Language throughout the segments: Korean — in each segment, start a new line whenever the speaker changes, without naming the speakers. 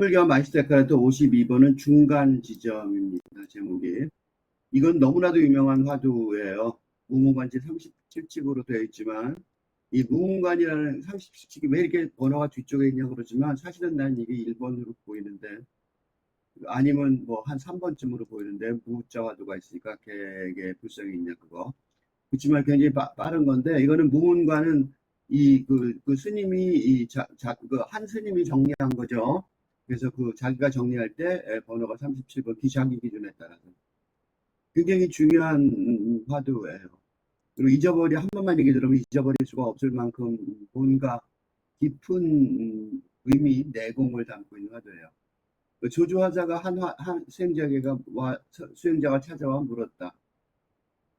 설교 마이스터카르트 52번은 중간 지점입니다. 제목이. 이건 너무나도 유명한 화두예요. 무문관지 37칙으로 되어 있지만 이 무문관이라는 37칙이 왜 이렇게 번호가 뒤쪽에 있냐 그러지만 사실은 난 이게 1번으로 보이는데 아니면 뭐 한 3번쯤으로 보이는데 무자 화두가 있으니까 개의 불성이 있냐 그거. 그렇지만 굉장히 빠른 건데 이거는 무문관은 그 스님이 한 스님이 정리한 거죠. 그래서 그 자기가 정리할 때 번호가 37번 기자기 기준에 따라서 굉장히 중요한 화두예요. 그리고 한 번만 얘기 들으면 잊어버릴 수가 없을 만큼 뭔가 깊은 의미, 내공을 담고 있는 화두예요. 그 조주하자가 한 수행자가 찾아와 물었다.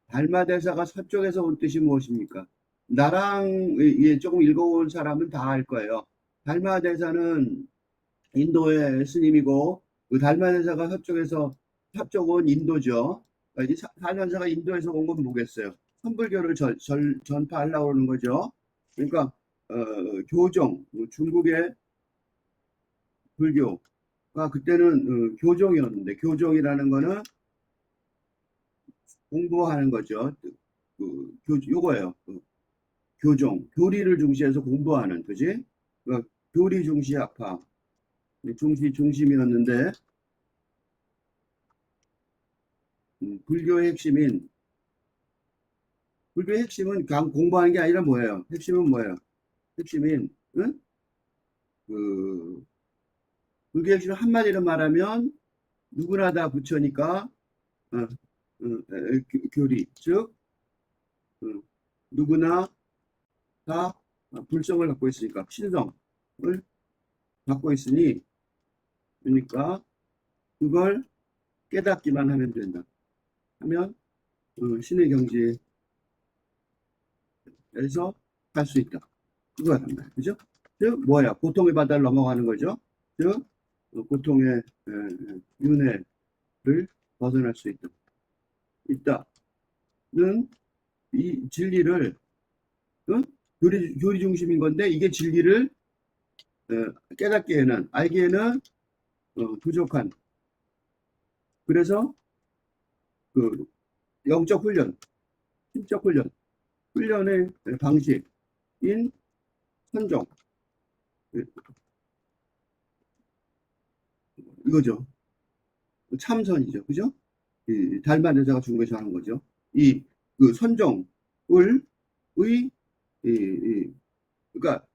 달마대사가 서쪽에서 온 뜻이 무엇입니까? 나랑 조금 읽어온 사람은 다 알 거예요. 달마대사는 인도의 스님이고 그 달마대사가 서쪽은 인도죠. 그러니까 달마대사가 인도에서 온 건 뭐겠어요? 선불교를 전파하려고 그러는 거죠. 그러니까 교종, 중국의 불교가 그때는 교종이었는데 교종이라는 거는 공부하는 거죠. 요거예요. 교종, 교리를 중시해서 공부하는, 그지? 그러니까 교리 중시 학파, 중심이었는데, 불교의 핵심은 공부하는 게 아니라 뭐예요? 핵심은 뭐예요? 핵심인, 응? 그, 불교의 핵심은 한마디로 말하면, 누구나 다 부처니까, 교리, 즉, 어, 누구나 다 불성을 갖고 있으니까, 신성을 갖고 있으니, 그러니까, 그걸 깨닫기만 하면 된다. 하면 신의 경지에서 갈 수 있다. 그거야, 그죠? 즉 뭐야? 고통의 바다를 넘어가는 거죠. 즉 고통의 윤회를 벗어날 수 있다는 이 진리를 교리 중심인 건데 이게 진리를 깨닫기에는 알기에는 부족한. 그래서 그 영적 훈련, 심적 훈련의 방식인 선정 이거죠. 참선이죠. 그죠? 이 달만 여자가 중국에서 하는 거죠. 그 선정을 그러니까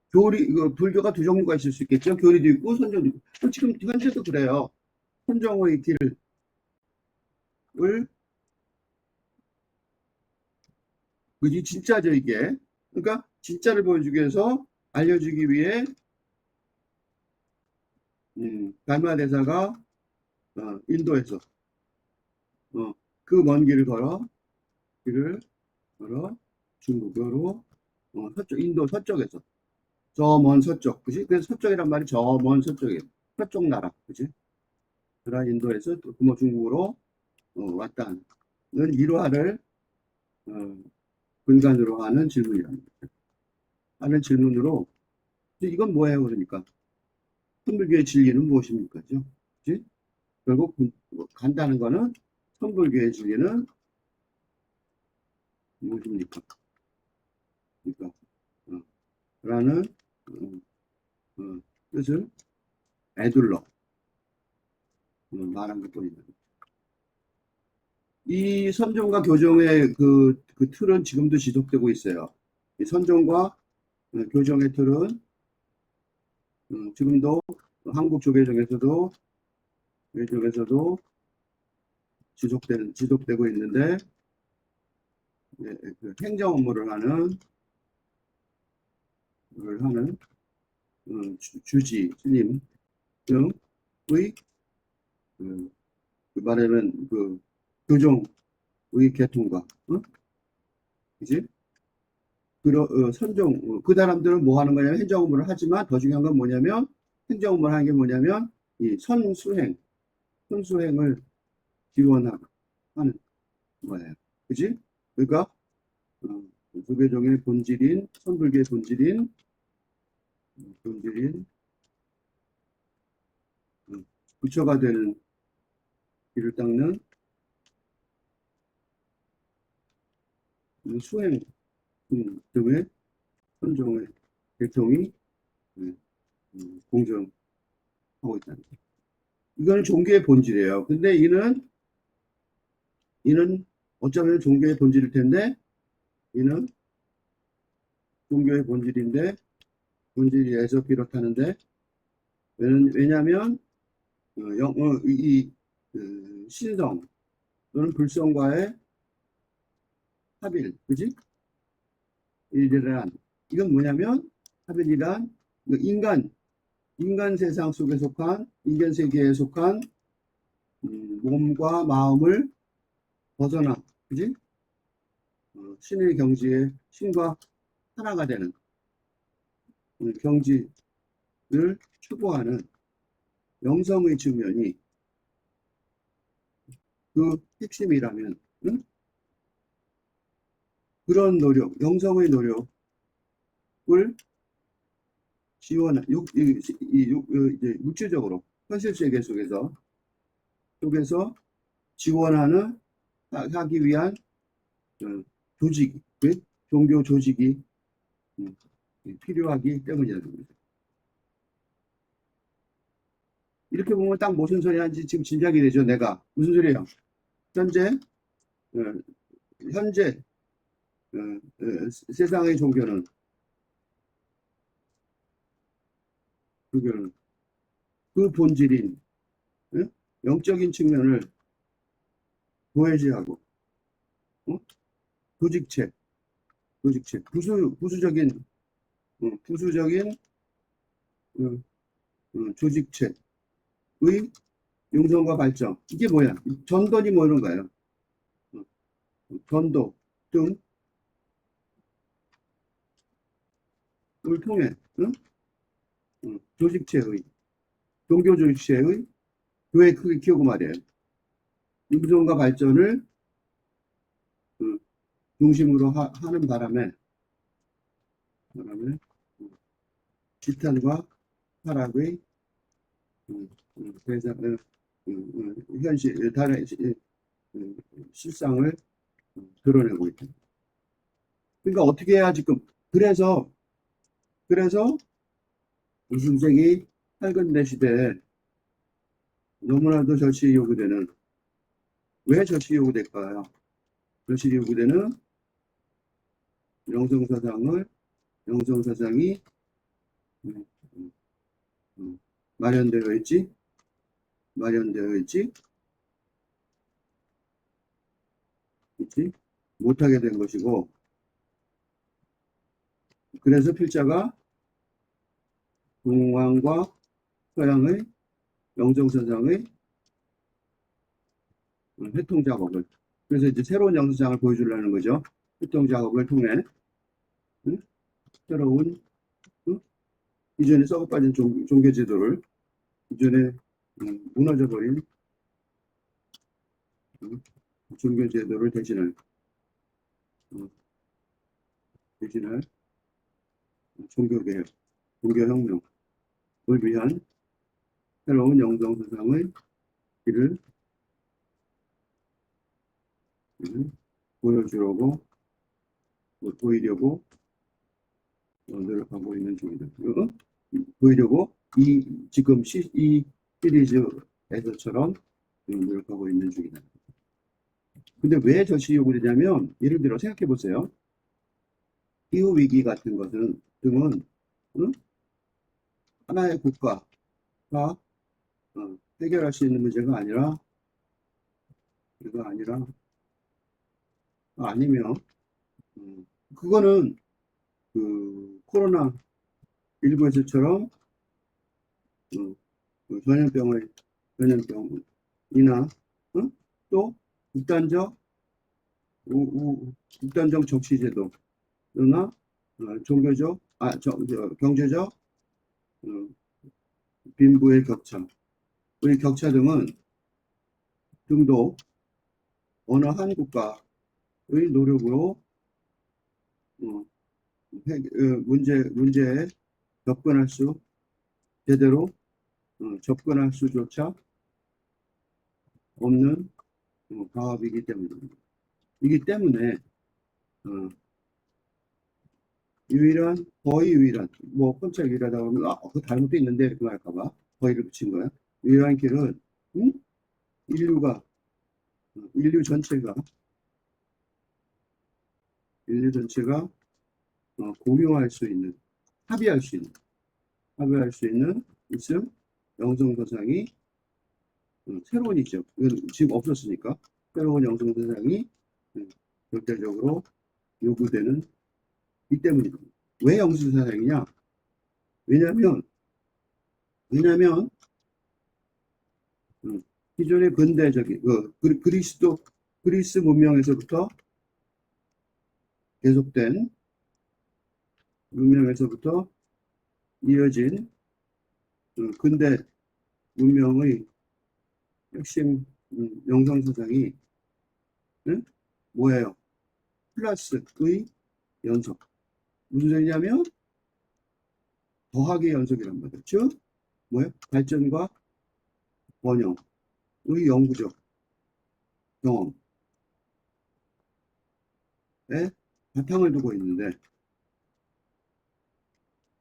불교가 두 종류가 있을 수 있겠죠. 교리도 있고 선정도 있고. 지금 현재도 그래요. 선정의 길을 그지 진짜죠 이게. 그러니까 진짜를 보여주기 위해서 알려주기 위해 달마 대사가 인도에서 그 먼 길을 걸어 중국으로 인도 서쪽에서 저 먼 서쪽, 그지? 그래서 서쪽이란 말이 저 먼 서쪽이에요. 서쪽 나라, 그지? 그런 인도에서 뭐 중국으로 왔다는 일화를 어, 근간으로 하는 질문이랍니다. 하는 질문으로 이건 뭐예요? 그러니까 선불교의 진리는 무엇입니까? 그지? 결국 간다는 거는 선불교의 진리는 무엇입니까? 그러니까 라는 뜻을 애둘러 말한 것뿐입니다. 이 선종과 교종의 그 틀은 지금도 지속되고 있어요. 이 선종과 교정의 틀은 지금도 한국 조계종에서도 외쪽에서도 지속되고 있는데 그 행정 업무를 하는 주지 스님 등의 말하면 그 교종의 계통과 그지? 그 사람들은 뭐 하는 거냐면 행정 업무를 하지만 더 중요한 건 뭐냐면 행정 업무를 하는 게 뭐냐면 이 선수행을 지원하는 거예요. 그지? 그러니까 조계종의 선불교의 본질인 부처가 되는 길을 닦는 수행 등의 선종의 계통이 공정하고 있다는 거예요. 이거는 종교의 본질이에요. 근데 이는 어쩌면 종교의 본질일 텐데, 이는 종교의 본질에서 비롯하는데, 왜냐하면 신성 또는 불성과의 합일, 그지? 이건 뭐냐면 합일이란 인간 세상 속에 속한 인간 세계에 속한 몸과 마음을 벗어나, 그지? 신의 경지에 신과 하나가 되는 경지를 추구하는 영성의 측면이 그 핵심이라면, 응? 그런 노력, 영성의 노력을 지원, 육체적으로 현실 세계 속에서 지원하는 하기 위한 조직, 종교 조직이 필요하기 때문이라는 거죠. 이렇게 보면 딱 무슨 소리 하는지 지금 짐작이 되죠. 내가 무슨 소리예요? 현재 세상의 종교는 그 본질인 영적인 측면을 도외시하고 부직책, 부수적인 조직책의 융성과 발전. 이게 뭐야? 전도니 뭐 이런 거예요. 전도 등을 통해 조직체의 종교 조직체의 교회 크게 키우고 말이에요. 융성과 발전을 중심으로 하는 바람에 지탄과 타락의 현실, 다른 실상을 드러내고 있다. 그러니까 어떻게 해야 지금 그래서 이순생이 살근대 시대에 너무나도 절실히 요구되는 왜 절실히 요구될까요? 절실히 요구되는 영성사상이 마련되어 있지 못하게 된 것이고, 그래서 필자가 동양과 서양의 영성사상의 회통 작업을, 그래서 이제 새로운 영성사상을 보여주려는 거죠. 회통 작업을 통해 새로운 이전에 썩어빠진 종교제도를, 이전에 무너져버린 종교제도를 대신할 종교개혁, 종교혁명을 위한 새로운 영성사상의 길을 보여주려고 보이려고 노력하고 있는 중이다. 보이려고 지금 이 시리즈에서처럼 노력하고 있는 중이다. 근데 왜 절실히 요구되냐면, 예를 들어 생각해 보세요. 기후 위기 같은 것은 등은 하나의 국가가 해결할 수 있는 문제가 아니면 그거는 그 코로나 19에서처럼 전염병이나 또 극단적 정치 제도나 종교적 경제적 빈부의 격차 등도 어느 한 국가의 노력으로 문제에 제대로 접근할 수조차 없는 가압이기 때문입니다. 이기 때문에 유일한, 거의 유일한, 뭐 펀치가 유일하다고 하면 그거 잘못돼 있는데 이렇게 말할까봐 거의를 붙인 거야. 유일한 길은 인류가 인류 전체가 공유할 수 있는, 합의할 수 있는 있음 영성사상이 새로운 있죠. 이건 지금 없었으니까 새로운 영성사상이 절대적으로 요구되는 이 때문입니다. 왜 영성사상이냐? 왜냐하면 기존의 근대적인 그리스 문명에서부터 계속된 문명에서부터 이어진 근대 문명의 핵심 영성사상이 뭐예요? 플러스의 연속. 무슨 소리냐면 더하기 연속이란 말이죠. 즉 뭐예요? 발전과 번영의 영구적 경험에 바탕을 두고 있는데,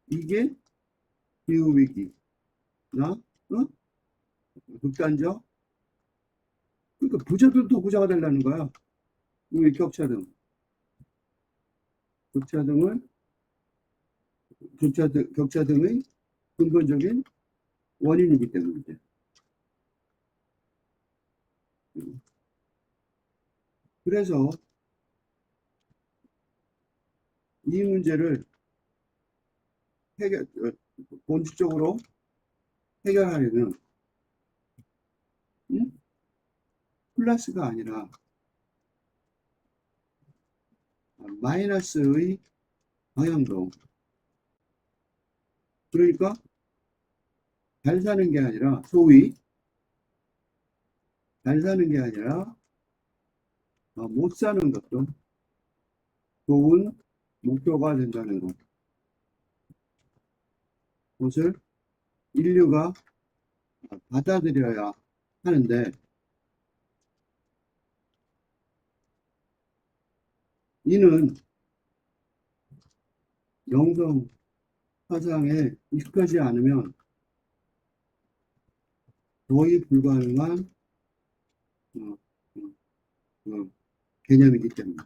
이게 기후위기나 극단적, 그러니까 부자들도 부자가 되려는 거야. 이 격차 등의 근본적인 원인이기 때문이죠. 그래서 이 문제를 본질적으로 해결하려면 플러스가 아니라 마이너스의 방향도, 그러니까 잘 사는 게 아니라, 소위 잘 사는 게 아니라 못 사는 것도 좋은 목표가 된다는 것을 인류가 받아들여야 하는데, 이는 영성 사상에 익숙하지 않으면 거의 불가능한 개념이기 때문에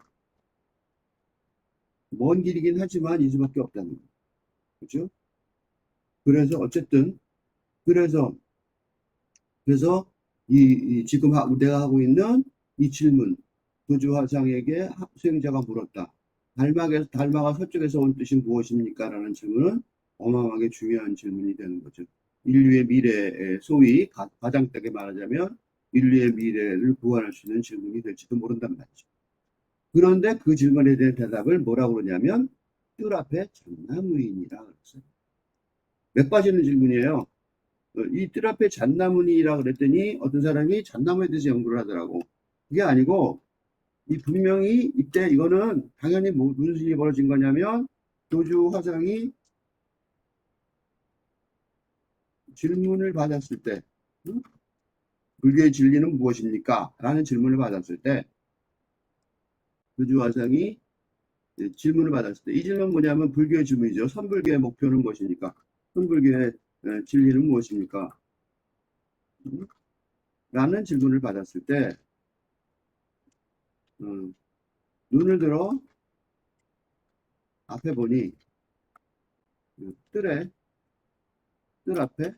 먼 길이긴 하지만 이 수밖에 없다는 거죠. 그렇죠? 그래서 어쨌든 그래서 지금 내가 하고 있는 이 질문, 도주화상에게 수행자가 물었다. 달마가 서쪽에서 온 뜻이 무엇입니까? 라는 질문은 어마어마하게 중요한 질문이 되는 거죠. 인류의 미래에, 소위 가장되게 말하자면 인류의 미래를 구원할 수 있는 질문이 될지도 모른단 말이죠. 그런데 그 질문에 대한 대답을 뭐라고 그러냐면 뜰 앞에 잣나무인이라 그랬어요. 몇 빠지는 질문이에요. 이 뜰 앞에 잣나무니라 그랬더니 어떤 사람이 잣나무에 대해서 연구를 하더라고. 그게 아니고, 이 분명히 이때 이거는 당연히 무슨 일이 벌어진 거냐면 조주 화상이 질문을 받았을 때, 불교의 진리는 무엇입니까? 라는 질문을 받았을 때, 조주 화상이 질문을 받았을 때, 이 질문은 뭐냐면 불교의 질문이죠. 선불교의 목표는 무엇입니까? 선불교의 진리는 무엇입니까? 라는 질문을 받았을 때 눈을 들어 앞에 보니 뜰 앞에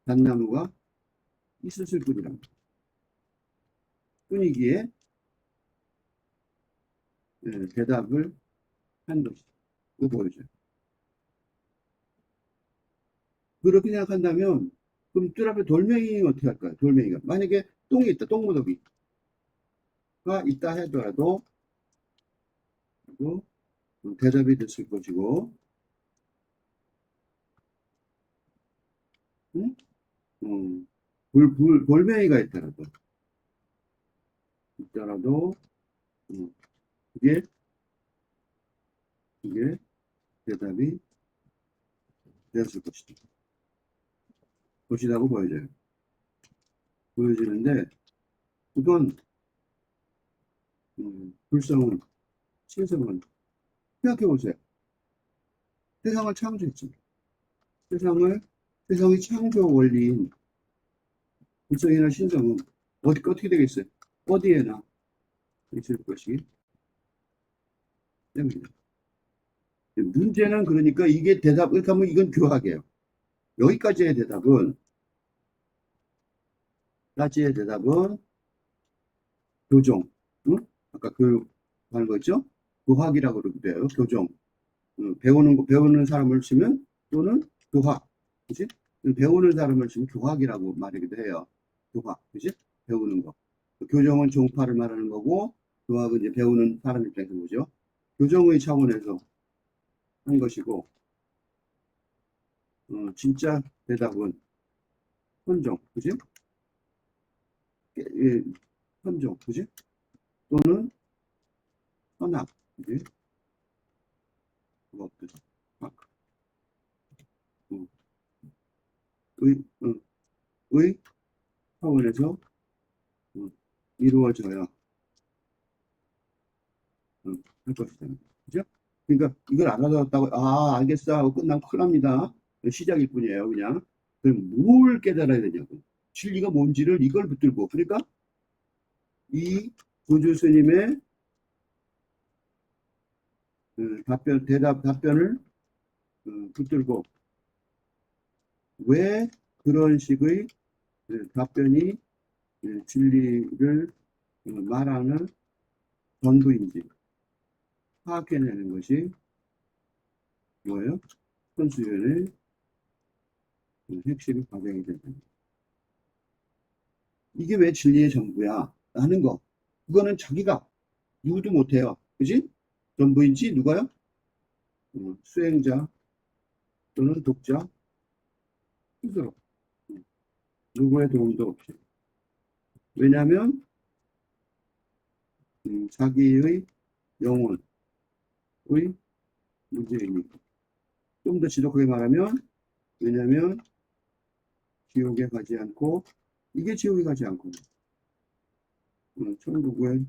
잣나무가 있었을 뿐이란 뿐이기에 대답을 한 것이죠. 보여줘요. 그렇게 생각한다면 그럼 뜰 앞에 돌멩이는 어떻게 할까요? 돌멩이가 만약에 똥이 있다, 똥무더기가 있다 하더라도 대답이 됐을 것이고, 돌멩이가 있더라도 그게 대답이 되었을 것이다고 보여져요. 보여지는데, 이건, 불성은, 신성은, 생각해 보세요. 세상을 창조했지. 세상의 창조 원리인 불성이나 신성은 어떻게 되겠어요? 어디에나 있을 것이 됩니다. 문제는 그러니까 이게 이렇게 하면 이건 교학이에요. 여기까지의 대답은 교종. 응? 아까 하는 거 있죠? 교학이라고 그러기도 해요. 교종. 배우는 사람을 치면 또는 교학. 그치? 배우는 사람을 치면 교학이라고 말하기도 해요. 교학. 그치? 배우는 거. 교정은 종파를 말하는 거고, 교학은 이제 배우는 사람 입장에서 보죠. 교정의 차원에서 한 것이고, 진짜 대답은 선종. 그치? 예, 선종. 그치? 또는 선악. 그치? 그거 없죠. 아, 음, 의, 의 차원에서 이루어져야 할 것이다. 그죠? 그러니까 이걸 알아들었다고, 아, 알겠어 하고 끝나면 큰일 납니다. 시작일 뿐이에요, 그냥. 그럼 뭘 깨달아야 되냐고. 진리가 뭔지를 이걸 붙들고. 그러니까 이 조주 스님의 답변을 붙들고 왜 그런 식의 답변이 진리를 말하는 전부인지 파악해내는 것이 뭐예요? 선수연의 핵심 과정이 된다. 이게 왜 진리의 전부야? 하는 거. 그거는 자기가 누구도 못해요. 그지? 전부인지 누가요? 수행자 또는 독자 스스로. 누구의 도움도 없이. 왜냐하면 자기의 영혼의 문제이니까. 좀 더 지독하게 말하면 왜냐하면 지옥에 가지 않고 이게 지옥에 가지 않고 천국에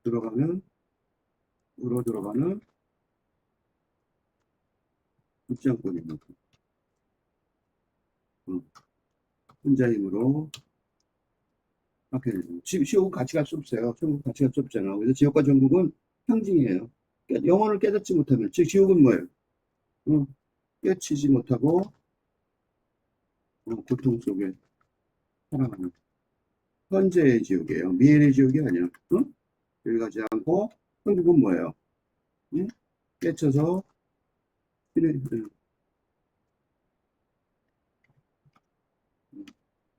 들어가면 으로 들어가는 입장권입니다. 혼자 힘으로 하게 되죠. 지옥은 같이 갈 수 없어요. 천국 같이 갈 수 없잖아. 그래서 지옥과 천국은 상징이에요. 영혼을 깨닫지 못하면 즉 지옥은 뭐예요? 깨치지 못하고 고통 속에 살아가는 현재의 지옥이에요. 미래의 지옥이 아니야. 여기 가지 않고 천국은 뭐예요? 응? 깨쳐서 신의,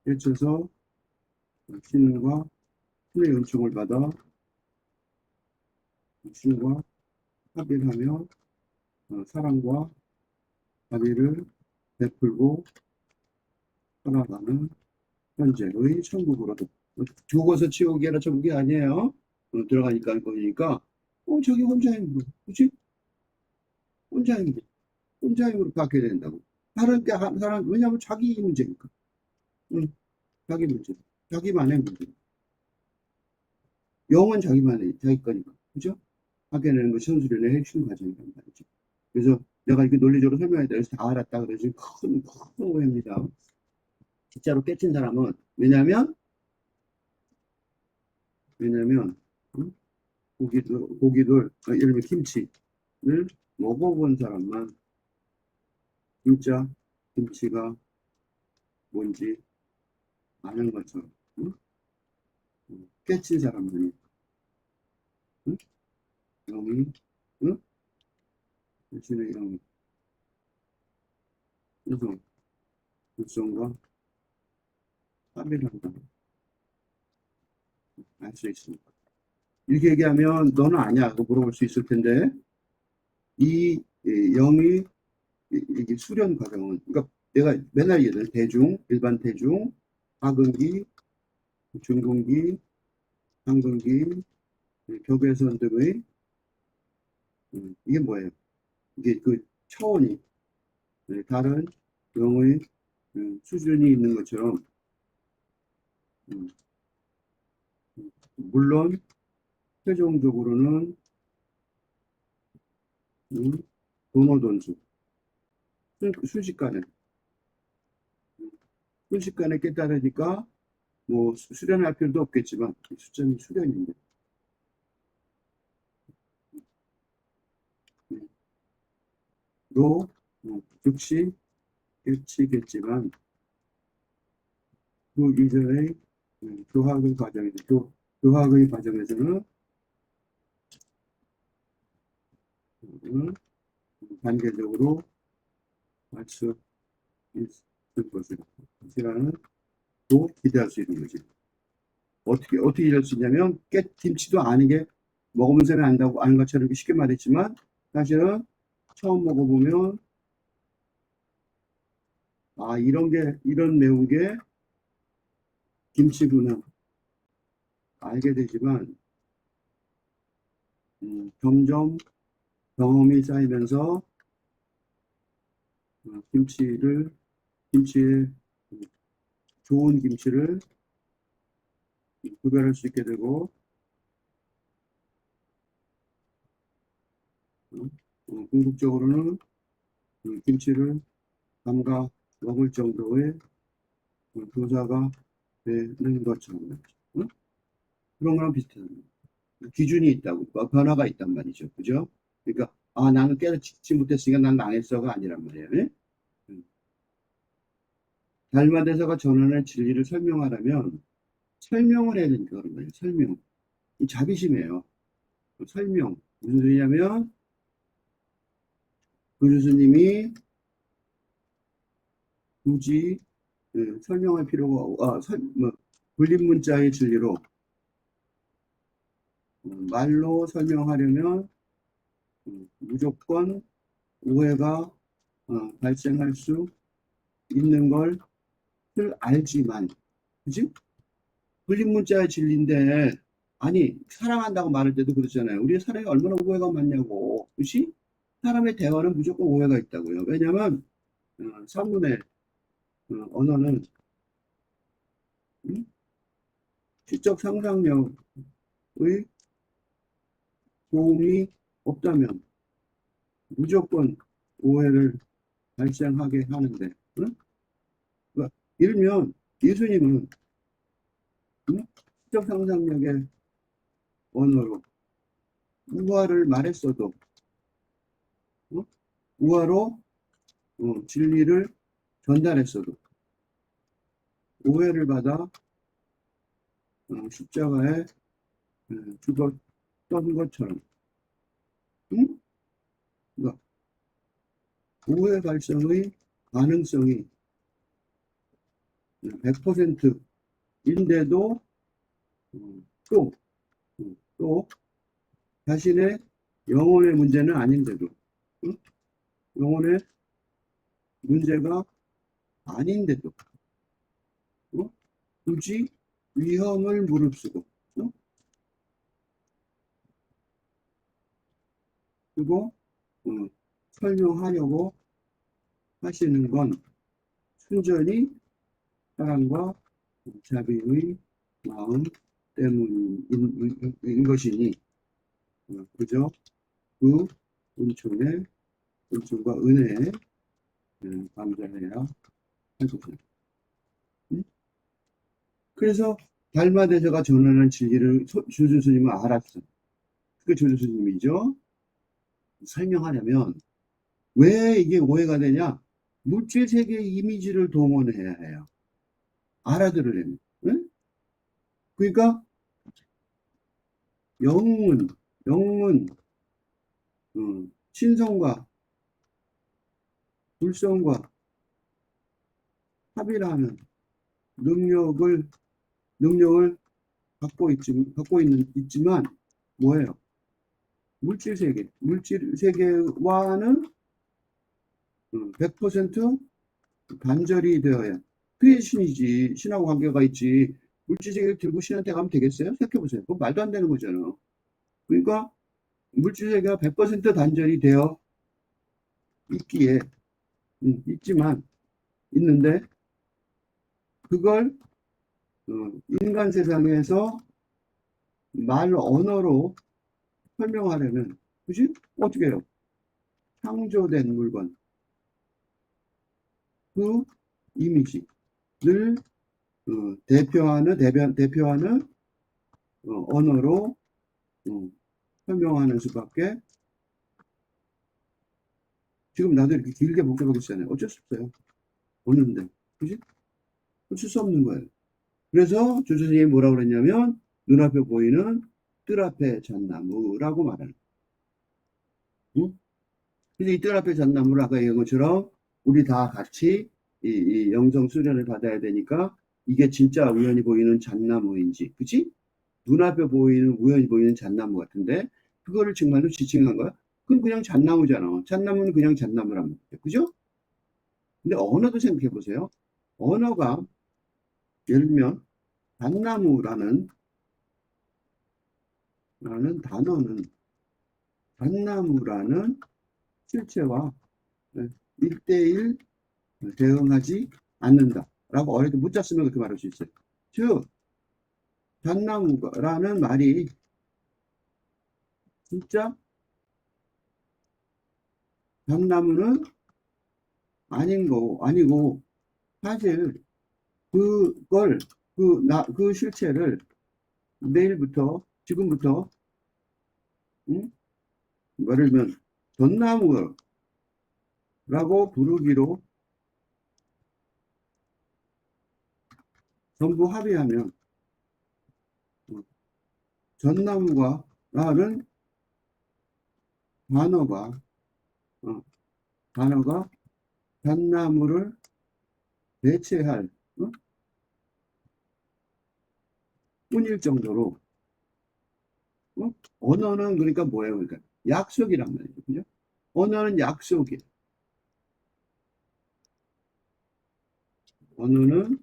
깨쳐서 신과 신의 은총을 받아 신과 합일하며 사랑과 자비를 베풀고 살아가는 현재의 천국으로도 죽어서 지옥이 아니라 천국이 아니에요. 들어가니까 보니까 저기 혼자 힘으로 그치? 혼자 힘으로 혼자 힘으로 갖게 된다고. 다른 게 사람 왜냐하면 자기 문제니까. 응, 자기 문제, 자기만의 문제. 영은 자기만의 자기 거니까 그죠? 하게 되는 것이 선수련의 핵심 과정이란 말이죠. 그래서 내가 이렇게 논리적으로 설명해야 돼서 다 알았다 그러지 큰 오해입니다. 진짜로 깨친 사람은 왜냐면 고기들 예를 들면 김치를 먹어본 사람만 진짜 김치가 뭔지 아는 것처럼 응? 깨친 사람들이 응? 영이 응? 자신의 영이 그래서 불성과 합의를 한다 알 수 있습니다. 이렇게 얘기하면 너는 아니야 하고 물어볼 수 있을 텐데 이 영이 이게 수련 과정은 그러니까 내가 맨날 얘기하는 일반 대중, 하근기, 중근기, 상근기, 격외선 등의 이게 뭐예요? 이게 그 차원이 다른 영의 수준이 있는 것처럼 음, 물론 최종적으로는 돈오돈수 순식간에 깨달으니까 뭐 수련할 필요도 없겠지만 숫자는 수련인데 로 즉시 깨치겠지만 그 이전의 교학의 과정에서는 단계적으로 할 수 있을 것이라는 또 기대할 수 있는 거지. 어떻게 이럴 수 있냐면 김치도 아는 게 먹으면서 안다고 아는 것처럼 쉽게 말했지만 사실은 처음 먹어보면 아 이런 매운 게 김치구나 알게 되지만 점점 경험이 쌓이면서 김치의 좋은 김치를 구별할 수 있게 되고 궁극적으로는 김치를 담가 먹을 정도의 교사가 되는 것처럼 그런 거랑 비슷한 기준이 있다고 변화가 있단 말이죠. 그죠? 그러니까 아 나는 깨닫지 못했으니까 난 망했어가 아니란 말이에요. 네? 달마대사가 전하는 진리를 설명하려면 설명을 해야 되니까 그런 거예요. 설명. 이 자비심이에요. 설명. 무슨 소리냐면 그 교수님이 굳이 설명할 필요가 불린 문자의 진리로 말로 설명하려면 무조건 오해가 발생할 수 있는 걸 알지만, 그지? 불린 문자의 진리인데, 아니, 사랑한다고 말할 때도 그렇잖아요. 우리의 사랑에 얼마나 오해가 많냐고. 그지? 사람의 대화는 무조건 오해가 있다고요. 왜냐면, 사문의 언어는 시적 상상력의 도움이 없다면 무조건 오해를 발생하게 하는데, 응? 그러니까 일면 예수님은 시적 상상력의 언어로 우화를 말했어도 우화로 진리를 전달했어도 오해를 받아 십자가에 죽었던 것처럼 그러니까 오해 발생의 가능성이 100%인데도 또, 또 자신의 영혼의 문제는 아닌데도 영혼의 문제가 아닌데도 굳이 위험을 무릅쓰고 그리고 설명하려고 하시는 건 순전히 사랑과 자비의 마음 때문인 것이니 그저 그 은총과 은혜에 감사해야 할 것입니다. 그래서 달마대사가 전하는 진리를 조조스님은 알았어. 그게 조조스님이죠. 설명하려면 왜 이게 오해가 되냐? 물질 세계의 이미지를 동원해야 해요. 알아들으려면. 응? 그러니까 영은 신성과 불성과 합이라는 능력을 있지만 뭐예요? 물질 세계와는 100% 단절이 되어야 그게 신이지. 신하고 관계가 있지. 물질 세계를 들고 신한테 가면 되겠어요? 생각해보세요. 그건 말도 안 되는 거잖아. 그러니까 물질 세계가 100% 단절이 되어 있기에 있는데 그걸 인간 세상에서 말 언어로 설명하려면, 그지? 어떻게 해요? 창조된 물건, 그 이미지를 대표하는 언어로 설명하는 수밖에. 지금 나도 이렇게 길게 복잡하게 쓰잖아요. 어쩔 수 없어요. 없는데, 그지? 어쩔 수 없는 거예요. 그래서 조 선생님이 뭐라고 그랬냐면 눈앞에 보이는 뜰 앞에 잣나무라고 말하는 거예요. 응? 근데 이 뜰 앞에 잣나무를 아까 얘기한 것처럼 우리 다 같이 이 영성 수련을 받아야 되니까 이게 진짜 우연히 보이는 잣나무인지, 그치? 눈앞에 보이는 우연히 보이는 잣나무 같은데 그거를 정말로 지칭한 거야? 그건 그냥 잣나무잖아. 잣나무는 그냥 잣나무란 말이야. 그죠? 근데 언어도 생각해 보세요. 언어가 예를 들면 잣나무라는 단어는 잣나무라는 실체와 1대1 대응하지 않는다. 라고 어렵게 문자 쓰면 그렇게 말할 수 있어요. 즉, 잣나무라는 말이 진짜 잣나무는 아니고, 사실 그걸, 그 실체를 내일부터, 지금부터, 응? 예를 들면, 전나무라고 부르기로 전부 합의하면, 전나무가라는 단어가, 어, 단어가 잣나무를 대체할 뿐일 정도로 언어는 그러니까 뭐예요? 그러니까 약속이란 말이죠. 그죠? 언어는 약속이에요. 언어는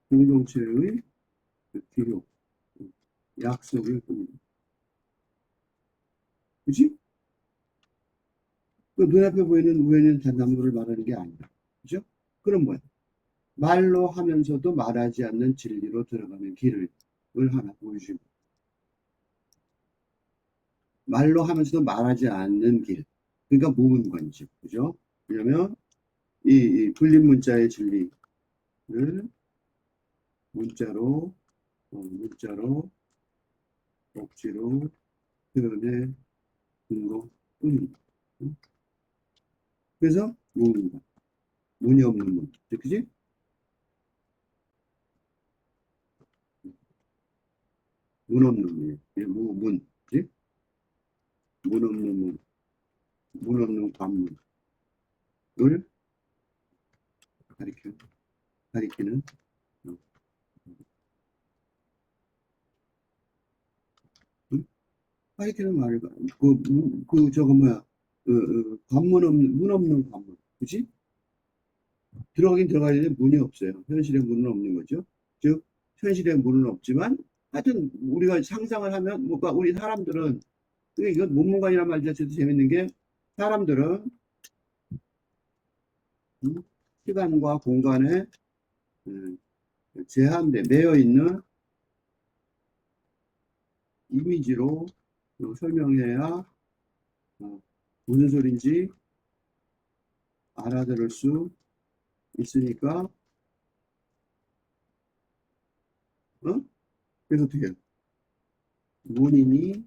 공동체의 기록, 약속일 뿐입니다. 그지? 그 눈앞에 보이는 우연한 잣나무를 말하는 게 아니야. 그죠? 그럼 뭐야? 말로 하면서도 말하지 않는 진리로 들어가는 길을 하나 보여주고 말로 하면서도 말하지 않는 길. 그러니까 무문관이죠. 그죠? 왜냐면 이 불린 문자의 진리를 문자로 억지로 표현해 준 것뿐입니다. 그래서 무문관, 문이 없는 문, 그지? 문 없는 문이에요. 문, 그지? 문 없는 문 없는 관문을 가리키는 어, 응? 가리키는 말을 저거 뭐야? 관문 없는 문 없는 관문, 그지? 들어가긴 들어가야 되는데 문이 없어요. 현실에 문은 없는 거죠. 즉 현실에 문은 없지만 하여튼 우리가 상상을 하면 뭐가 우리 사람들은 이건 문문관이라는 말 자체도 재밌는 게 사람들은 시간과 공간에 음, 제한돼 매여 있는 이미지로 설명해야 무슨 소린지 알아들을 수 있으니까 그래서 어떻게 해요? 문이니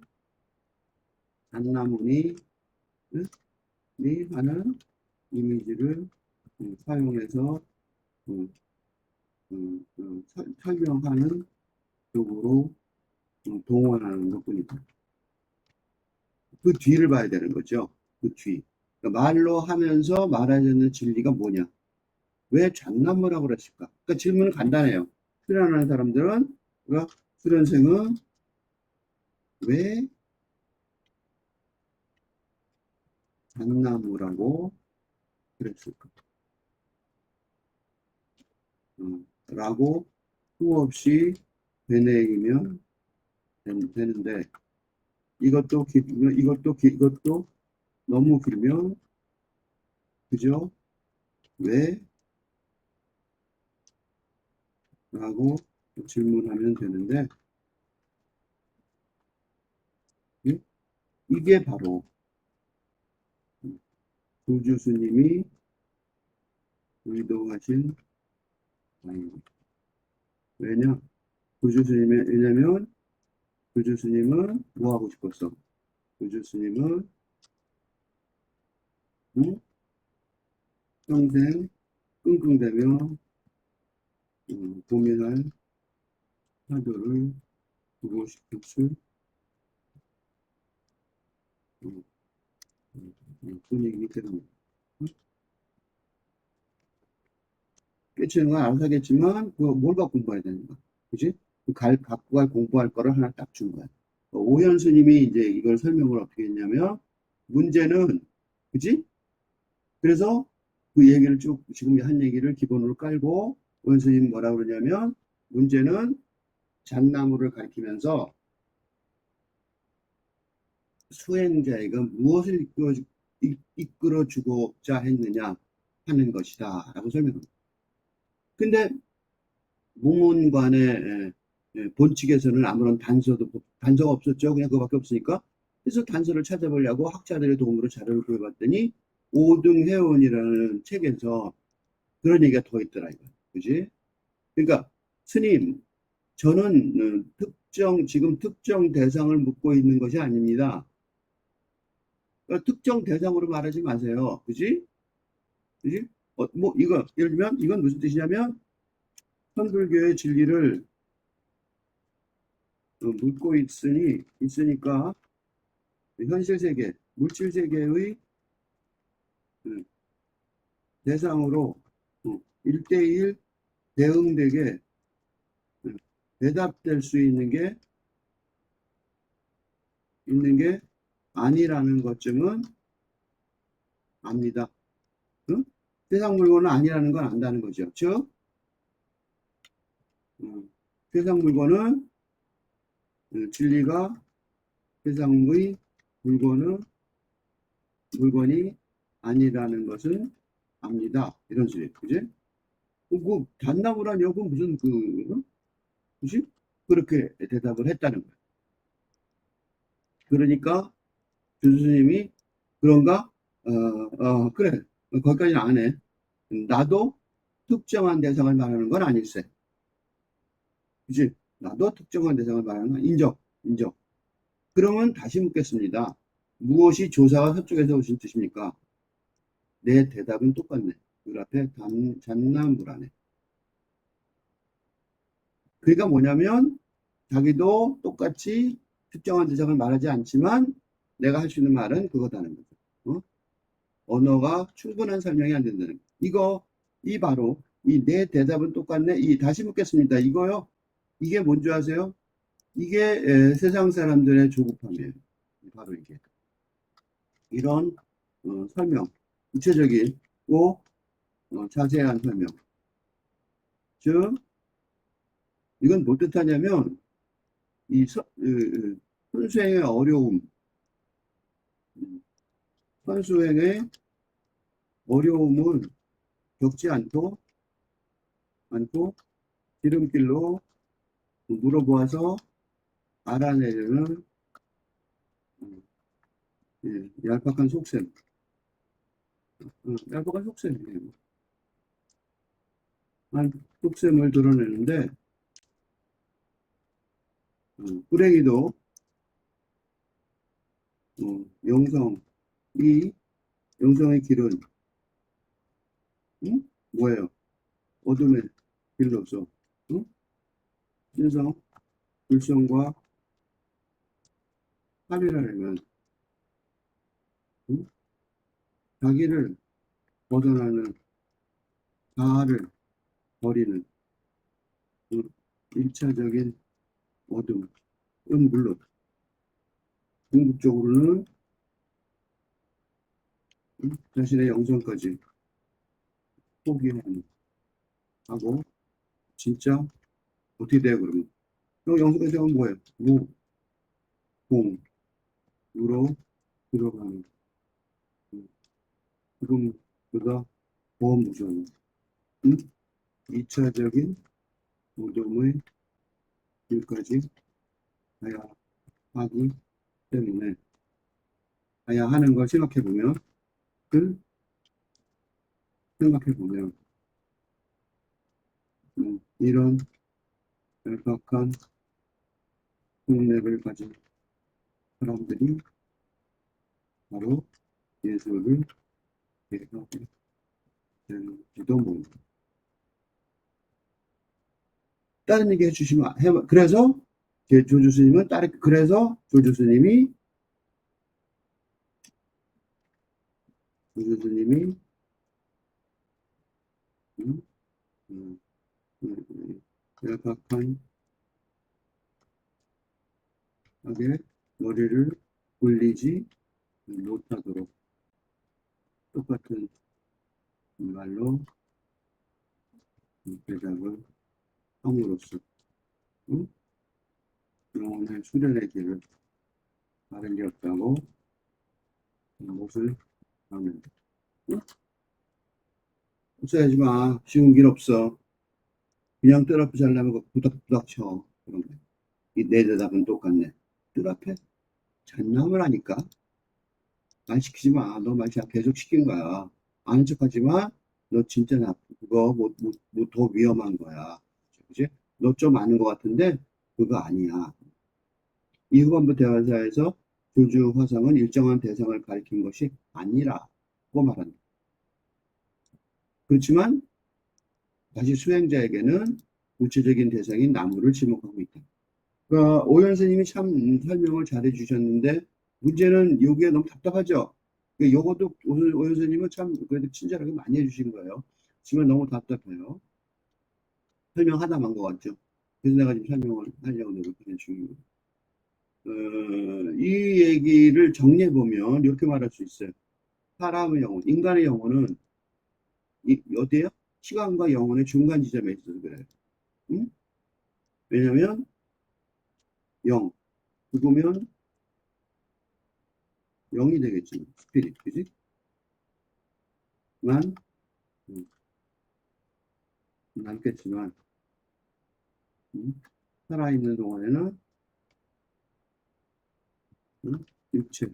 잣나무니 하는 이미지를 사용해서 설명하는 쪽으로 동원하는 것뿐이다. 그 뒤를 봐야 되는 거죠. 그 뒤. 그러니까 말로 하면서 말하지 않는 진리가 뭐냐? 왜 잣나무라고 그랬을까? 그러니까 질문은 간단해요. 수련하는 사람들은, 그러니까 수련생은 왜 잣나무라고 그랬을까? 라고 수없이 되뇌이면 되는데, 이것도 너무 길면, 그죠? 왜 라고 질문하면 되는데, 이게 바로 구주 스님이 의도하신 아닙니다. 왜냐면 구주 스님은 뭐 하고 싶었어? 구주 스님은 평생 끙끙대며 고민할 화두를 보고 싶었을 뿐이기 때문에. 깨치는 건 알아서 하겠지만, 뭘 갖고 공부해야 되는 거야. 그지? 갖고 갈 공부할 거를 하나 딱 준 거야. 오현 스님이 이제 이걸 설명을 어떻게 했냐면, 문제는, 그지? 그래서 그 얘기를 쭉, 지금 한 얘기를 기본으로 깔고, 오현 스님이 뭐라 그러냐면, 문제는 잣나무를 가리키면서 수행자에게 무엇을 이끌어 주고자 했느냐 하는 것이다. 라고 설명합니다. 근데 묵문관의 본칙에서는 아무런 단서가 없었죠. 그냥 그거밖에 없으니까. 그래서 단서를 찾아보려고 학자들의 도움으로 자료를 구해봤더니 오등회원이라는 책에서 그런 얘기가 더 있더라 이거. 그지? 그러니까 스님, 저는 지금 특정 대상을 묻고 있는 것이 아닙니다. 그러니까 특정 대상으로 말하지 마세요. 그지? 그지? 뭐 이거 예를 들면 이건 무슨 뜻이냐면 천불교의 진리를 묻고 있으니까 현실 세계, 물질 세계의 대상으로 1대1 대응되게 대답될 수 있는 게 아니라는 것쯤은 압니다. 응? 세상 물건은 아니라는 건 안다는 거죠. 즉, 세상 물건은 진리가 세상의 물건이 아니라는 것은 압니다. 이런 식이에요. 그지? 그 잣나무라뇨? 그 무슨 그지? 그렇게 대답을 했다는 거예요. 그러니까 교수님이 그런가? 그래. 거기까지는 안 해. 나도 특정한 대상을 말하는 건 아닐세. 그지? 나도 특정한 대상을 말하는 건 인정. 그러면 다시 묻겠습니다. 무엇이 조사와 서쪽에서 오신 뜻입니까? 내 대답은 똑같네. 그 앞에 잣나무라네. 그러니까 뭐냐면 자기도 똑같이 특정한 대상을 말하지 않지만 내가 할 수 있는 말은 그거다는 거죠. 언어가 충분한 설명이 안 된다는 거. 바로 이 내 대답은 똑같네. 다시 묻겠습니다. 이거요. 이게 뭔지 아세요? 이게 세상 사람들의 조급함이에요. 바로 이게. 이런 설명, 구체적이고 자세한 설명. 즉, 이건 뭘 뜻하냐면 선수행의 어려움, 선수행의 어려움을 겪지 않고 지름길로 물어보아서 알아내려는 얄팍한 속셈. 얄팍한 속셈이에요. 한 속셈을 드러내는데 꾸랭이도 영성의 길은 뭐예요? 어둠의 길로서 신성, 불성과 합이라면 자기를 벗어나는 자아를 버리는 일차적인 어둠은 물론 궁극적으로는 자신의 영성까지 포기하고 진짜 어떻게 돼요 그러면? 영성까지 하면 뭐예요? 무로 들어가는 지금보다 더 무서운 2차적인 모둠의 일까지 하야 하기 때문에 하야 하는 걸 생각해보면 이런 열악한 속내를 가진 사람들이 바로 예수를 대하게 되는지도 모른다. 다른 얘기 해주시면, 그래서 조 교수님은 그래서 조 교수님이 열악한 하게 머리를 굴리지 못하도록 똑같은 말로 대답을 함으로써 영혼의 수련의 길을 다른 게 없다고 못을 하면 없어야지 마. 쉬운 길 없어. 그냥 뜰 앞에 잘라면 부닥부닥 쳐. 그런 거. 내 대답은 똑같네. 뜰 앞에 잔나물 하니까 말 시키지 마. 너 말 계속 시킨 거야. 아는 척 하지 마. 너 진짜 그거 더 위험한 거야. 그치? 너 좀 아는 것 같은데 그거 아니야. 이 후반부 대화사에서 조주 화상은 일정한 대상을 가리킨 것이 아니라고 말한다. 그렇지만 다시 수행자에게는 구체적인 대상인 나무를 지목하고 있다. 그러니까 오현 선생님이 참 설명을 잘해 주셨는데 문제는 여기에 너무 답답하죠. 요것도 오현 선생님은 참 그래도 친절하게 많이 해주신 거예요. 지금 너무 답답해요. 설명하다 만 것 같죠. 그래서 내가 지금 설명을 하려고 노력하는 중이에요. 이 얘기를 정리해보면 이렇게 말할 수 있어요. 사람의 영혼, 인간의 영혼은 어디에요? 시간과 영혼의 중간 지점에 있어서 그래요. 응? 왜냐면 죽으면 영이 되겠지. 스피릿, 그지? 만 남겠지만 살아있는 동안에는 육체에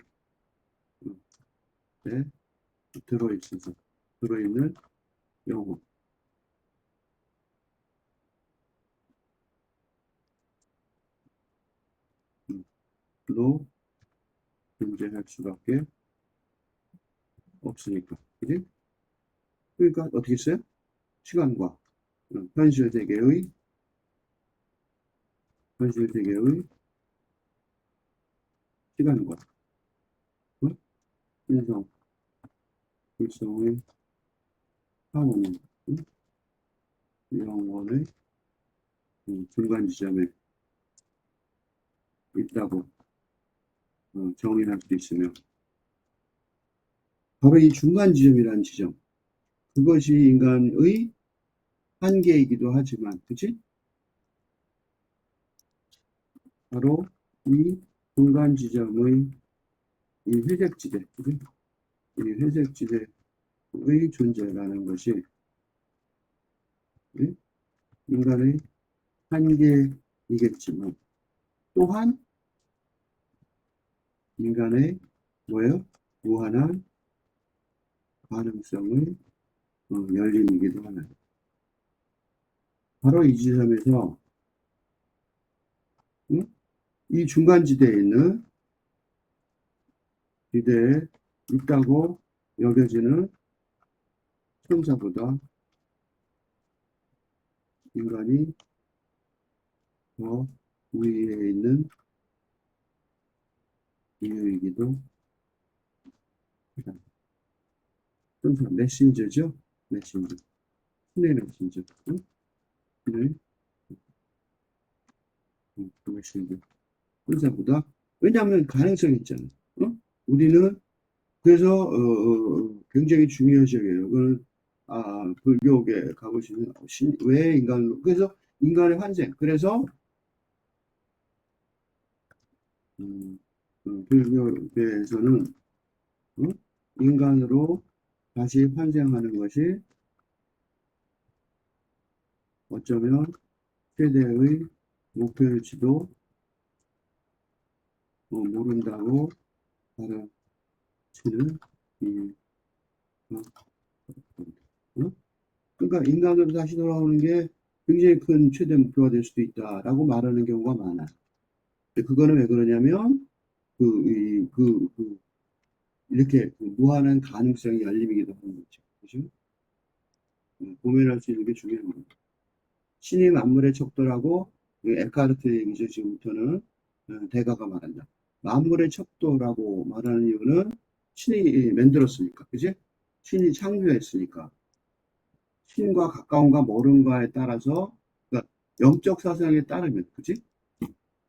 들어있는 영혼도 존재할 수밖에 없으니까. 그지? 그러니까 어떻게 써요? 시간과 현실 세계의 시간과 인성, 불성의 상호는 영혼의 중간 지점에 있다고 정의할 수 있으며 바로 이 중간 지점이라는 지점 그것이 인간의 한계이기도 하지만 그치? 바로 이 중간 지점의 이 회색지대 그치? 이 회색지대의 존재라는 것이 인간의 한계이겠지만 또한 인간의 뭐예요? 무한한 가능성의 열림이기도 하는 바로 이 지점에서 이 중간지대에 있는 지대에 있다고 여겨지는 천사보다 인간이 더 위에 있는 이유이기도 하다. 천사 메신저죠? 메신저. 신의 메신저. 신의 메신저. 천사보다 왜냐하면 가능성이 있잖아. 우리는 그래서 굉장히 중요시해요. 그거는 불교계 가보시면 왜 인간으로 그래서 인간의 환생 그래서 불교계에서는 인간으로 다시 환생하는 것이 어쩌면 최대의 목표일지도 모른다고 가르치는 이 어? 그러니까 인간으로 다시 돌아오는 게 굉장히 큰 최대 목표가 될 수도 있다라고 말하는 경우가 많아. 그거는 왜 그러냐면 이렇게 무한한 가능성이 열림이기도 하는 거죠. 그죠? 고민할 수 있는 게 중요한 거예요. 신이 만물의 척도라고 에카르트 얘기죠. 지금부터는 대가가 말한다. 만물의 척도라고 말하는 이유는 신이 만들었으니까, 그지? 신이 창조했으니까 신과 가까운가 멀은가에 따라서 그러니까 영적 사상에 따르면, 그지?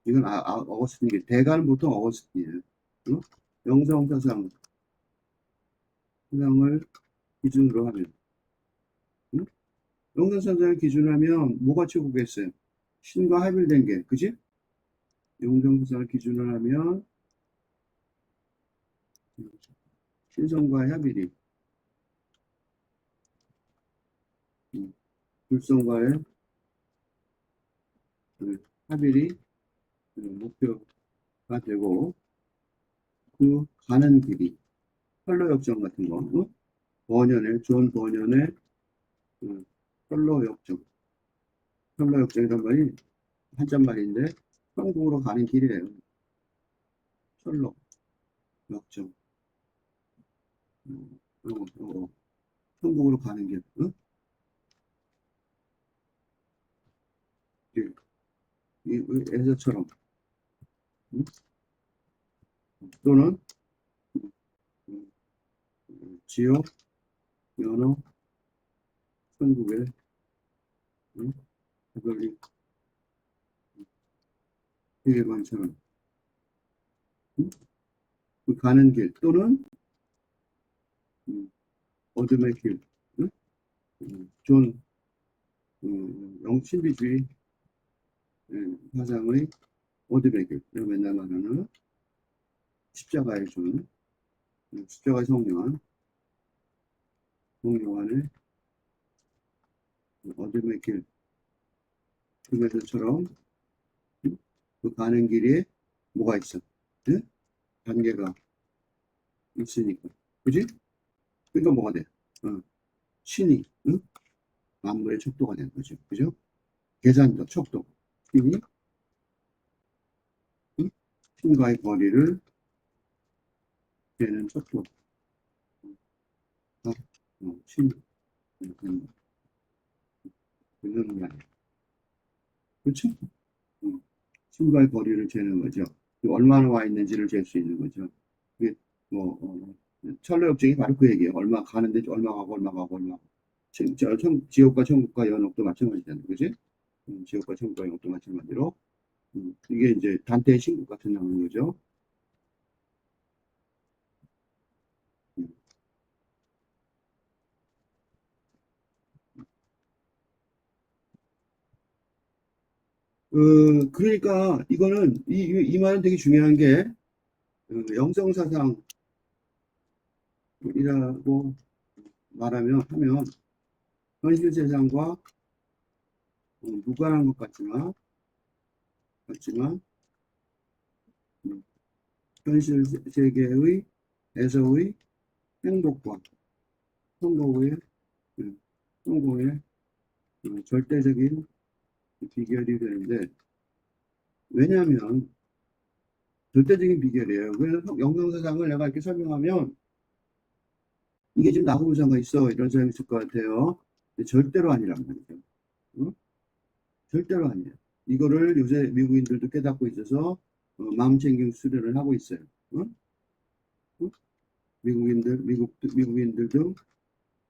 이건 어거스틴이 대가는 보통 어거스틴이에요. 어? 영성 사상을 기준으로 하면, 응? 영성 사상을 기준으로 하면 뭐가 최고겠어요? 신과 합일된 게, 그지? 영성 사상을 기준으로 하면 신성과의 합일이, 불성과의 합일이 목표가 되고 그 가는 길이 철로 역정 같은 거, 존 버년의 철로 역정, 철로 역정이란 말이 한자말인데 천국으로 가는 길이에요. 철로 역정, 천국으로 가는 길, 에서처럼, 또는 지옥, 연어, 천국의 가톨릭 세계관처럼 그 가는 길, 또는 어둠의 길, 존 신비주의 사상의 어둠의 길, 맨날 말하는 십자가의 존, 십자가의 성령한 성령한의 어둠의 길, 그것처럼 그 가는 길에 뭐가 있어? 응? 단계가 있으니까, 그지? 그러니까 뭐가 돼? 신이, 응? 만물의 척도가 되는 거죠, 그죠? 계산도 척도, 신이 응? 신과의 거리를 재는 척도, 신, 그런 말이야, 그렇죠? 신과의 거리를 재는 거죠. 얼마나 와 있는지를 잴 수 있는 거죠. 이게 뭐 철로 역정이 바로 그 얘기예요. 얼마 가는데 얼마 가고 얼마 가고 얼마 가고. 지옥과 천국과 연옥도 마찬가지잖아요. 그지? 지옥과 천국과 연옥도 마찬가지로 이게 이제 단테의 신국 같은 나오는 거죠. 음. 그러니까 이거는 이 말은 되게 중요한 게 영성사상이라고 말하면 하면 현실 세상과 무관한 것 같지만 현실 세계의 에서의 행복과 성공의 성공의 절대적인 비결이 되는데 왜냐하면 절대적인 비결이에요. 그래서 영성사상을 내가 이렇게 설명하면 이게 지금 나하고 무슨 상관 있어 이런 사람이 있을 것 같아요. 근데 절대로 아니란 말이죠. 어? 절대로 아니에요. 이거를 요새 미국인들도 깨닫고 있어서 마음 챙김 수련을 하고 있어요. 어? 어? 미국인들도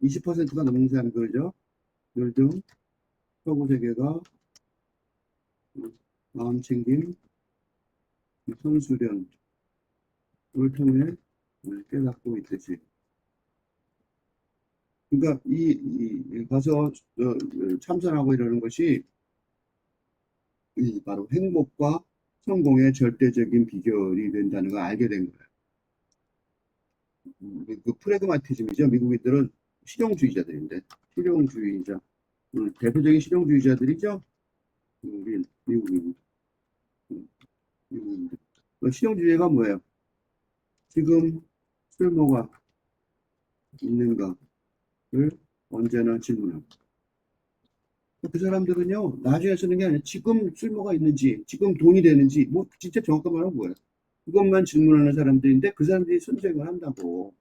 20%가 넘는 사람이 그러죠. 늘등 서구 세계가 마음 챙김 선수련을 통해 깨닫고 있듯이. 그러니까 가서 참선하고 이러는 것이 바로 행복과 성공의 절대적인 비결이 된다는 걸 알게 된 거예요. 그 프래그마티즘이죠. 미국인들은 실용주의자들인데, 실용주의자. 대표적인 실용주의자들이죠. 우리 미국인, 미국인들. 실용 주제가 뭐예요? 지금 쓸모가 있는가를 언제나 질문합니다. 그 사람들은요, 나중에 쓰는 게 아니라 지금 쓸모가 있는지, 지금 돈이 되는지, 뭐, 진짜 정확한 말은 뭐예요? 그것만 질문하는 사람들인데 그 사람들이 선생을 한다고.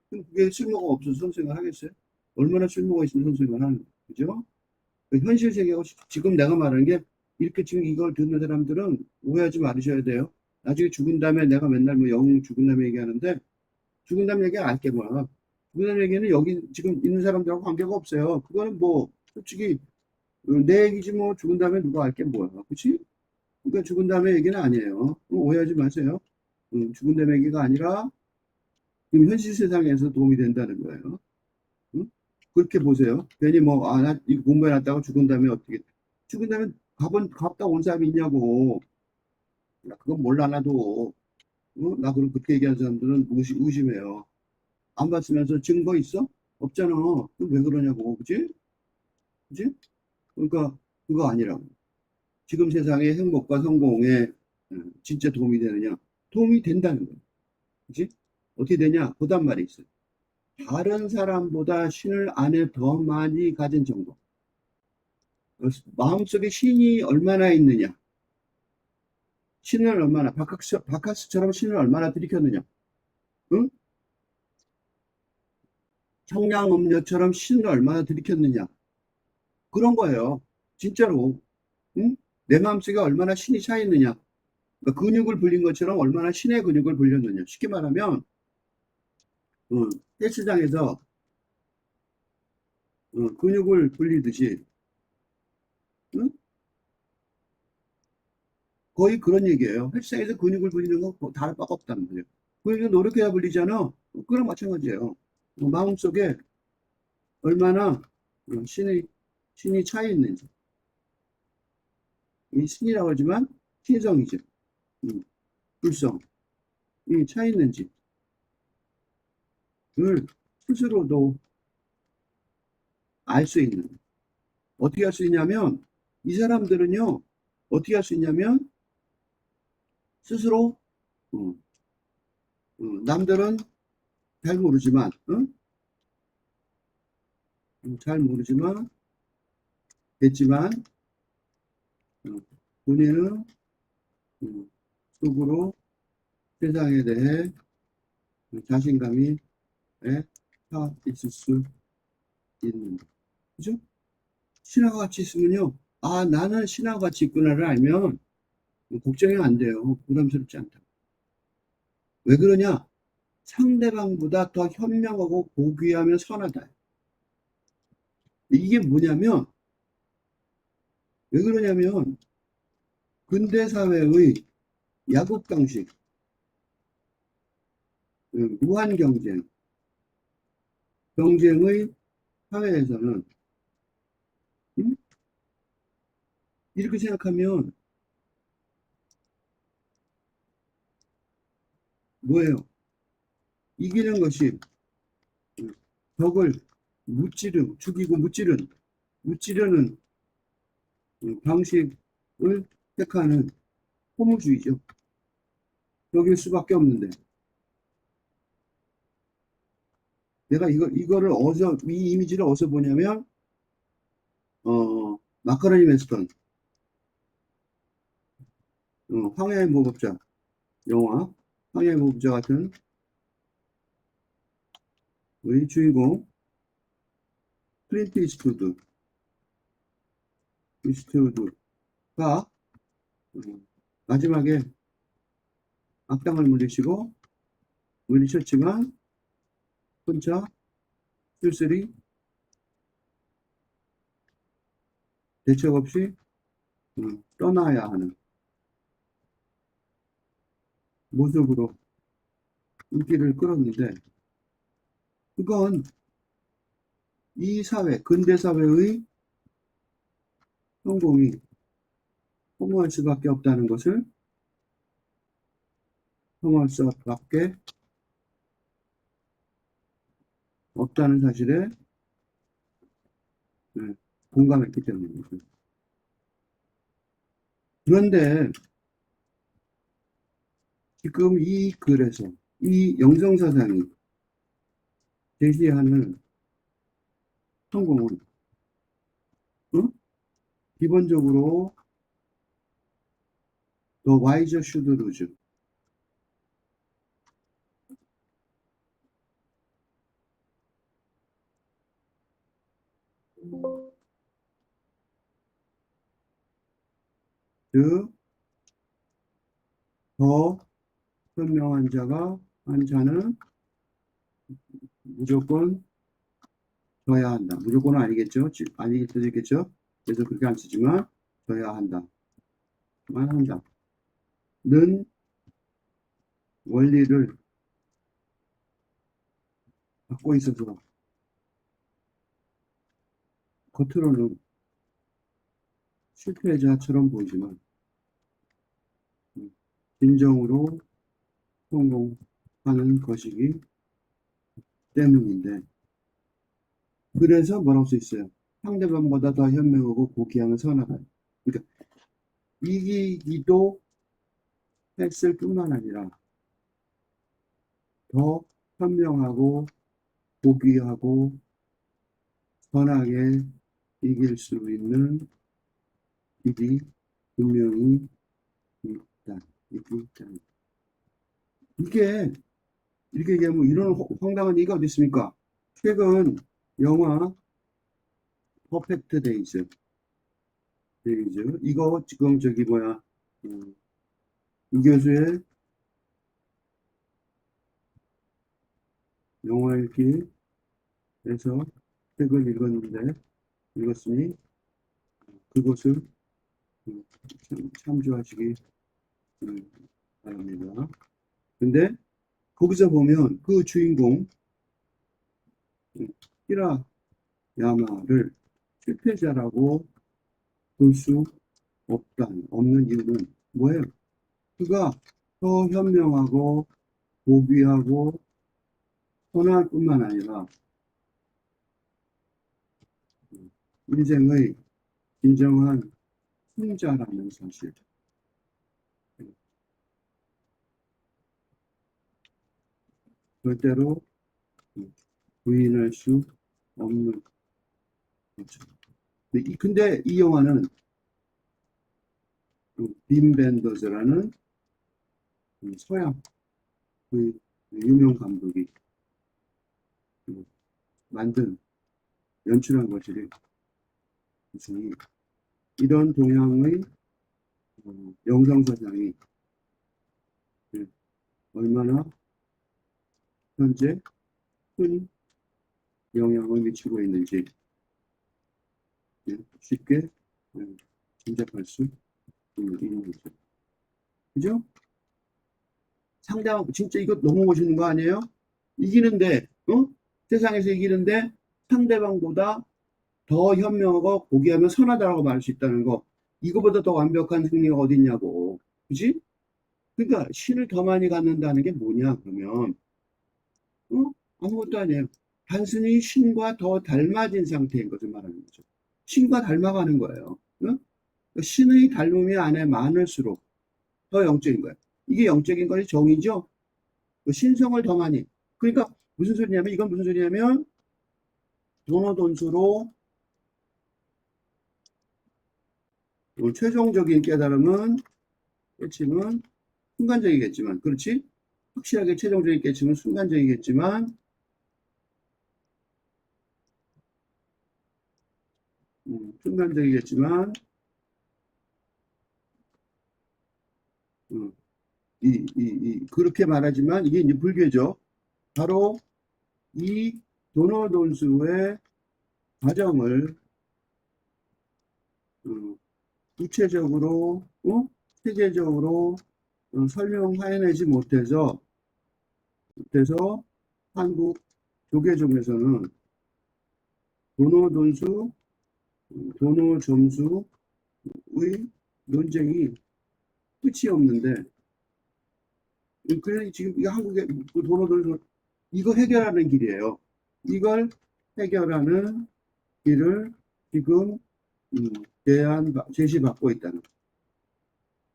그럼 그게 쓸모가 없어서 선생을 하겠어요? 얼마나 쓸모가 있으면 선생을 하는 거죠? 그죠? 그 현실 세계하고 지금 내가 말하는 게 이렇게 지금 이걸 듣는 사람들은 오해하지 말으셔야 돼요. 나중에 죽은 다음에 내가 맨날 뭐 영웅 죽은 다음에 얘기하는데 죽은 다음에 얘기 알게 뭐야. 죽은 다음에 얘기는 여기 지금 있는 사람들하고 관계가 없어요. 그거는 뭐 솔직히 내 얘기지 뭐 죽은 다음에 누가 알게 뭐야. 그치? 그러니까 죽은 다음에 얘기는 아니에요. 오해하지 마세요. 죽은 다음에 얘기가 아니라 지금 현실 세상에서 도움이 된다는 거예요. 응? 그렇게 보세요. 괜히 뭐, 아, 나 이거 공부해놨다가 죽은 다음에 어떻게, 죽은 다음에 갔다 온 사람이 있냐고. 나 그건 몰라, 나도. 나 그럼 그렇게 얘기하는 사람들은 의심해요. 안 봤으면서 증거 있어? 없잖아. 그럼 왜 그러냐고. 그지? 그지? 그러니까 그거 아니라고. 지금 세상의 행복과 성공에 진짜 도움이 되느냐? 도움이 된다는 거예요. 그지? 어떻게 되냐? 그단 말이 있어요. 다른 사람보다 신을 안에 더 많이 가진 정도. 마음속에 신이 얼마나 있느냐. 신을 얼마나, 바카스처럼 신을 얼마나 들이켰느냐. 응? 청량음료처럼 신을 얼마나 들이켰느냐. 그런 거예요. 진짜로. 응? 내 마음속에 얼마나 신이 차 있느냐. 그러니까 근육을 불린 것처럼 얼마나 신의 근육을 불렸느냐. 쉽게 말하면, 헬스장에서 근육을 불리듯이, 응? 거의 그런 얘기예요. 헬스장에서 근육을 불리는 거 다를 바가 없다는 거예요. 근육을 노력해야 불리잖아. 그랑 마찬가지예요. 마음속에 얼마나 신이 차 있는지. 이 신이라고 하지만 신성이죠. 음, 불성. 이 차 있는지를 스스로도 알 수 있는. 어떻게 할 수 있냐면, 이 사람들은요, 어떻게 할 수 있냐면, 스스로, 어, 남들은 잘 모르지만, 잘 모르지만, 됐지만, 어, 본인은 속으로 세상에 대해 자신감이 차 있을 수 있는. 그죠? 신하가 같이 있으면요. 아, 나는 신하가 같이 있구나를 알면 걱정이 안 돼요. 부담스럽지 않다. 왜 그러냐? 상대방보다 더 현명하고 고귀하며 선하다. 이게 뭐냐면, 왜 그러냐면, 근대 사회의 야국 방식, 무한 경쟁의 사회에서는, 음? 이렇게 생각하면 뭐예요? 이기는 것이 적을 죽이고 무찌르는 방식을 택하는 허무주의죠. 여길 수밖에 없는데. 내가 이거를 이 이미지를 어디서 보냐면, 마카로니 웨스턴, 황야의 무법자, 영화, 황야의 무법자 같은 우리 주인공, 클린트 이스트우드가, 마지막에 악당을 물리쳤지만, 혼자 쓸쓸히 대책 없이, 떠나야 하는 모습으로 인기를 끌었는데, 그건 이 사회, 근대 사회의 성공이 허무할 수밖에 없다는 것을, 허무할 수밖에 없다는 사실에 공감했기 때문입니다. 그런데 지금 이 글에서 이 영성사상이 제시하는 성공은 어? 기본적으로 더 와이저 슈드루즈 즉 더 현명한 자가 한 자는 무조건 져야 한다. 무조건은 아니겠죠. 아니겠죠. 그래서 그렇게 안 쓰지만 져야 한다. 만 한다. 는 원리를 갖고 있어서 겉으로는 실패자처럼 보이지만 진정으로 성공하는 것이기 때문인데 그래서 뭐라고 써 있어요? 상대방보다 더 현명하고 고귀하면 선하다. 그러니까 이기기도 했을 뿐만 아니라 더 현명하고 고귀하고 선하게 이길 수 있는 길이 분명히 있다. 이게 이렇게 얘기하면 이런 황당한 얘기가 어디 있습니까? 최근 영화 퍼펙트 데이즈 이거 지금 저기 뭐야 이 교수의 영화 읽기에서 책을 읽었으니 그것을 참조하시기 바랍니다. 근데 거기서 보면 그 주인공 히라 야마를 실패자라고 볼 수 없는 이유는 뭐예요? 그가 더 현명하고 고귀하고 선할 뿐만 아니라 인생의 진정한 승자라는 사실. 절대로 부인할 수 없는 거죠. 근데 이 영화는 빔 벤더스라는 서양 그 유명 감독이 만든 연출한 것이 이런 동양의 영상사상이 얼마나 현재 큰 영향을 미치고 있는지 쉽게 짐작할 수 있는 거죠. 그죠? 상대방 진짜 이거 너무 멋있는 거 아니에요? 이기는데 세상에서 이기는데 상대방보다 더 현명하고 고귀하면 선하다라고 말할 수 있다는 거 이거보다 더 완벽한 승리가 어디 있냐고 그지? 그러니까 신을 더 많이 갖는다는 게 뭐냐 그러면 아무것도 아니에요. 단순히 신과 더 닮아진 상태인 것을 말하는 거죠. 신과 닮아가는 거예요. 신의 닮음이 안에 많을수록 더 영적인 거예요. 이게 영적인 것이 정의죠. 신성을 더 많이. 그러니까 무슨 소리냐면 이건 무슨 소리냐면 도노돈수로 최종적인 깨달음은 깨침은 순간적이겠지만 그렇지? 확실하게 최종적인 깨침은 순간적이겠지만 순간적이겠지만 그렇게 말하지만 이게 이제 불교죠. 바로 이 도노돈수의 과정을 구체적으로 체계적으로 설명해내지 못해서 한국 조계종에서는 도노돈수, 도노점수의 논쟁이 끝이 없는데 그래 지금 이 한국의 도노돈수 이거 해결하는 길이에요. 이걸 해결하는 길을 지금 제시받고 있다는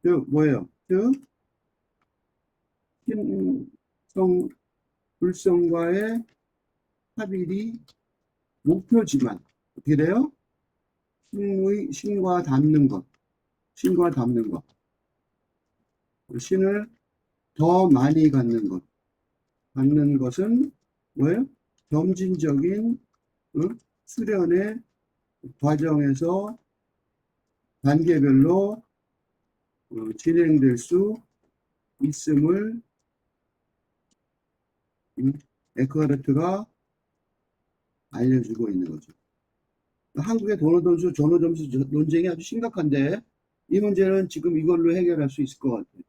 즉 뭐예요? 즉 신성 불성과의 합일이 목표지만 어떻게 돼요? 신과 닮는 것, 신과 닮는 것, 신을 더 많이 갖는 것은 뭐예요? 점진적인 수련의 과정에서 단계별로 진행될 수 있음을 에크하르트가 알려주고 있는 거죠. 한국의 전호점수 논쟁이 아주 심각한데 이 문제는 지금 이걸로 해결할 수 있을 것 같아요.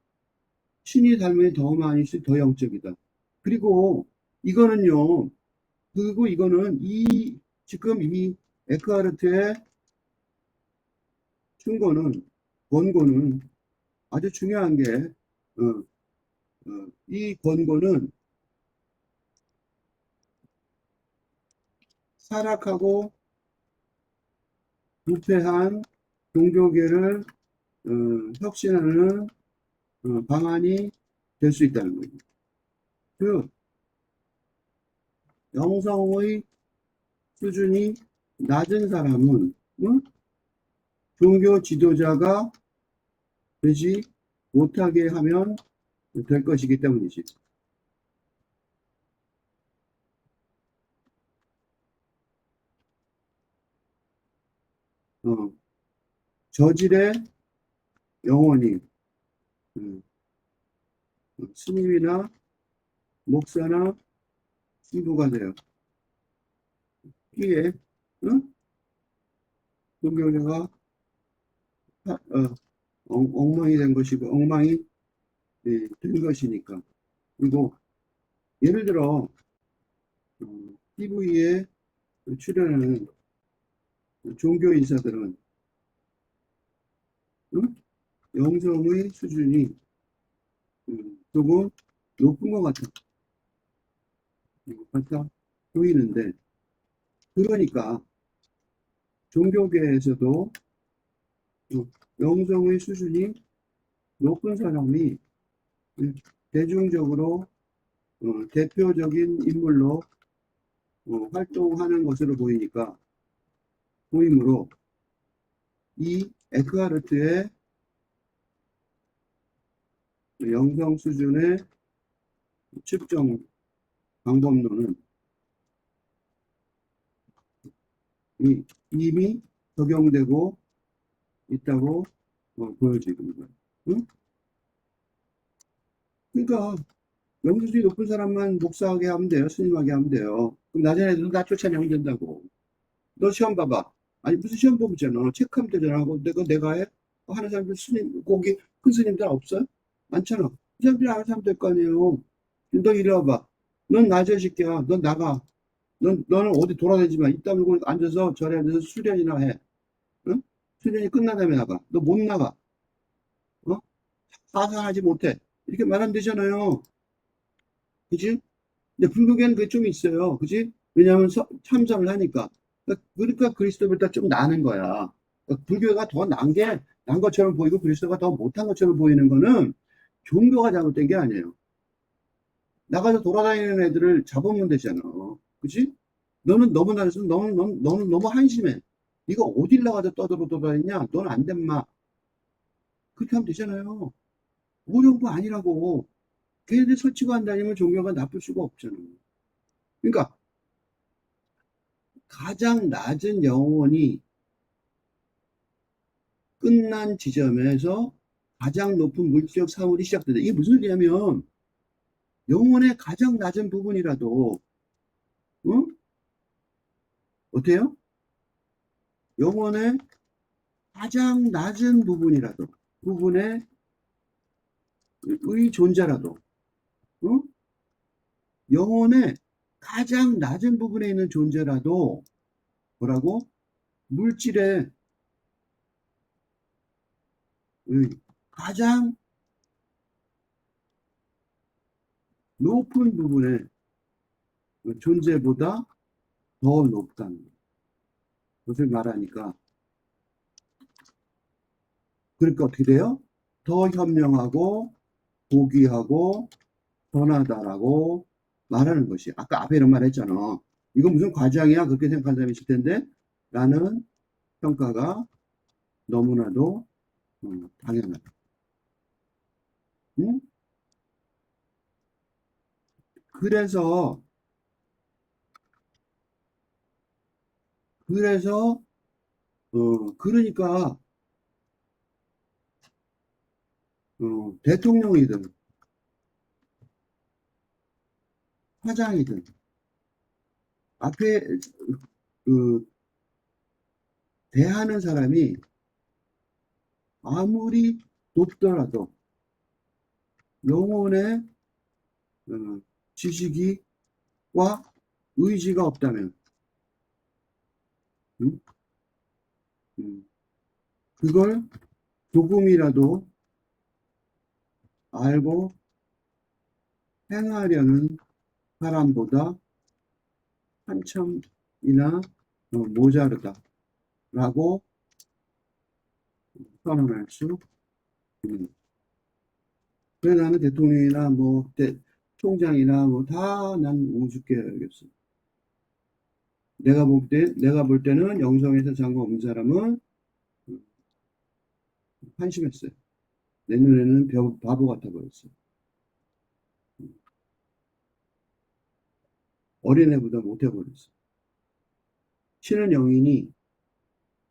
신이 닮으니 더 많이 더 영적이다. 그리고 이거는요. 그리고 이거는 지금 이 에크하르트의 원고는 아주 중요한 게 이 권고는 타락하고 부패한 종교계를 혁신하는 방안이 될 수 있다는 거죠. 그 영성의 수준이 낮은 사람은 종교 지도자가 되지 못하게 하면 될 것이기 때문이지. 저질의 영혼이 스님이나 목사나 신부가 돼요. 이게 종교가 엉망이 된 것이고 엉망이 된 것이니까. 그리고 예를 들어 TV에 출연하는 종교 인사들은 영성의 수준이 조금 높은 것 같아 보이는데, 그러니까 종교계에서도 영성의 수준이 높은 사람이 대중적으로 대표적인 인물로 활동하는 것으로 보이므로 이 에크하르트의 영성 수준의 측정 방법론은 이미 적용되고 있다고 보여지는 거예요. 응? 그러니까 영성 수준이 높은 사람만 목사하게 하면 돼요. 스님하게 하면 돼요. 그럼 나중에 나 쫓아내면 된다고. 너 시험 봐봐. 아니 무슨 시험 보잖아. 체크하면 되잖아. 내가 해? 하는 사람들 스님 거기 큰 스님들 없어요? 많잖아. 이 사람들이 알아서 하면 될 거 아니에요. 너 이리 와봐. 넌 낮은 새끼야. 넌 나가. 너는 어디 돌아다니지 마. 이따 물고 앉아서 절에 앉아서 수련이나 해. 응? 수련이 끝난 다음에 나가. 너 못 나가. 어? 사상하지 못해. 이렇게 말하면 되잖아요. 그지? 근데 불교계는 그게 좀 있어요. 그지? 왜냐하면 참선을 하니까. 그러니까 그리스도보다 좀 나은 거야. 그러니까 불교가 더 난 것처럼 보이고 그리스도가 더 못한 것처럼 보이는 거는 종교가 잘못된 게 아니에요. 나가서 돌아다니는 애들을 잡으면 되잖아. 그지? 너는 너무 나서 너는 너무 한심해. 네가 어딜 나가서 떠돌아다니냐? 너는 안 된마. 그렇게 하면 되잖아요. 어려운 거 아니라고. 걔네들 설치고 안 다니면 종교가 나쁠 수가 없잖아. 그러니까 가장 낮은 영혼이 끝난 지점에서 가장 높은 물질적 사물이 시작된다. 이게 무슨 소리냐면 영혼의 가장 낮은 부분이라도 어? 어때요? 영혼의 가장 낮은 부분의 존재라도 어? 영혼의 가장 낮은 부분에 있는 존재라도 뭐라고? 물질의 가장 높은 부분의 존재보다 더 높다는 것을 말하니까, 그러니까 어떻게 돼요? 더 현명하고 고귀하고 선하다라고 말하는 것이. 아까 앞에 이런 말 했잖아. 이건 무슨 과장이야? 그렇게 생각하는 사람이 있을 텐데 라는 평가가 너무나도 당연하다. 응? 그래서 그래서 그러니까 대통령이든 사장이든 앞에 그 대하는 사람이 아무리 높더라도 영혼의 어, 지식이와 의지가 없다면 음? 음, 그걸 조금이라도 알고 행하려는 사람보다 한참이나 모자르다라고 선언할 수 있는. 그래 나는 대통령이나 뭐 총장이나 뭐 다 난 우습게 여겼어. 내가 볼 때는 영성에서 장관 없는 사람은 한심했어요. 내 눈에는 바보 같아 보였어. 어린애보다 못해 보였어. 신은 영인이,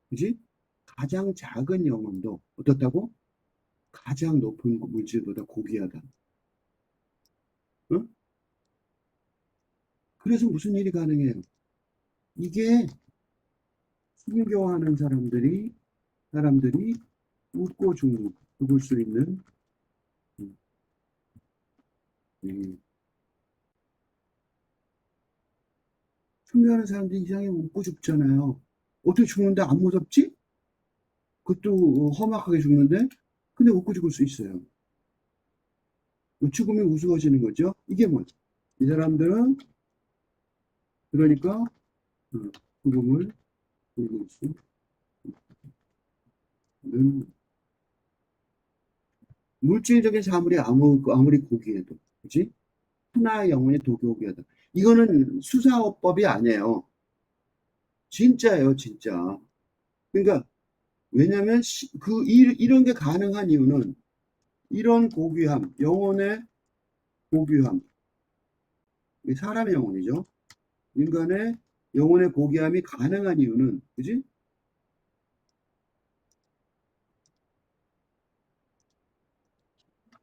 그지? 가장 작은 영혼도 어떻다고? 가장 높은 물질보다 고귀하다. 응? 그래서 무슨 일이 가능해요? 이게 순교하는 사람들이 웃고 죽을 수 있는, 음, 음, 순교하는 사람들이 이상하게 웃고 죽잖아요. 어떻게 죽는데 안 무섭지? 그것도 험악하게 죽는데, 근데 웃고 죽을 수 있어요. 죽음이 우스워지는 거죠. 이게 뭐죠? 이 사람들은 그러니까 죽음을 즐길 수 있는 물질적인 사물이 아무리 고귀해도 그지? 하나의 영혼이 도교고하다. 이거는 수사업법이 아니에요. 진짜예요, 진짜. 그러니까 왜냐하면 이런 게 가능한 이유는 이런 고귀함, 영혼의 고귀함, 사람의 영혼이죠. 인간의 영혼의 고귀함이 가능한 이유는 그지?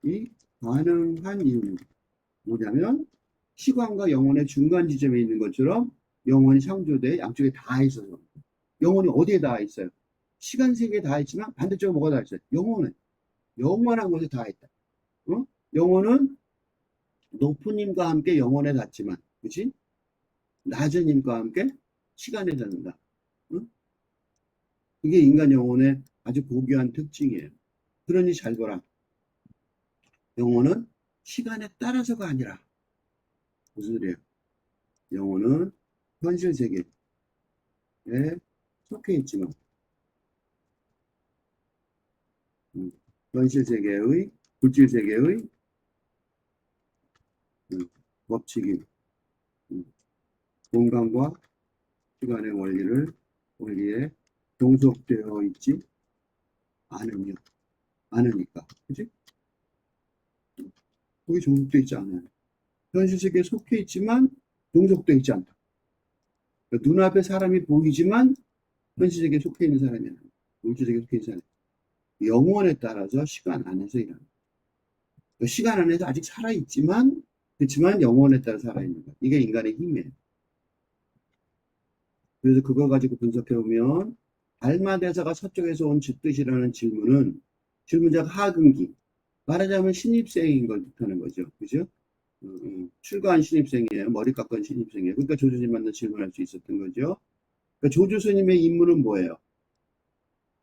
이 가능한 이유는 뭐냐면 시간과 영혼의 중간 지점에 있는 것처럼 영혼이 창조돼 양쪽에 다 있어서 영혼이 어디에 다 있어요? 시간 세계에 다 있지만 반대쪽에 뭐가 다 있어요? 영혼은 영원한 곳에 다 있다. 어? 영혼은 높은 힘과 함께 영혼에 닿지만, 그치? 낮은 힘과 함께 시간에 닿는다. 어? 그게 인간 영혼의 아주 고귀한 특징이에요. 그러니 잘 보라. 영혼은 시간에 따라서가 아니라 무슨 소리예요? 영혼은 현실 세계에 속해 있지만 음, 현실 세계의 물질 세계의 음, 법칙인 음, 공간과 시간의 원리에 종속되어 있지 않으며 않으니까 그지? 거기 종속되어 있지 않아요. 현실 세계에 속해 있지만 종속되어 있지 않다. 그러니까 눈앞에 사람이 보이지만 현실 세계에 속해 있는 사람이 아니야. 물질 세계에 속해 있는 사람이 영혼에 따라서 시간 안에서 일하는 거야. 그러니까 시간 안에서 아직 살아있지만 그렇지만 영혼에 따라 살아있는 거야. 이게 인간의 힘이에요. 그래서 그걸 가지고 분석해 보면 달마대사가 서쪽에서 온 뜻이라는 질문자가 하근기 말하자면 신입생인 걸 뜻하는 거죠. 그죠? 출가한 신입생이에요. 머리 깎은 신입생이에요. 그러니까 조조님 만나 질문할 수 있었던 거죠. 그러니까 조조 스님의 임무는 뭐예요?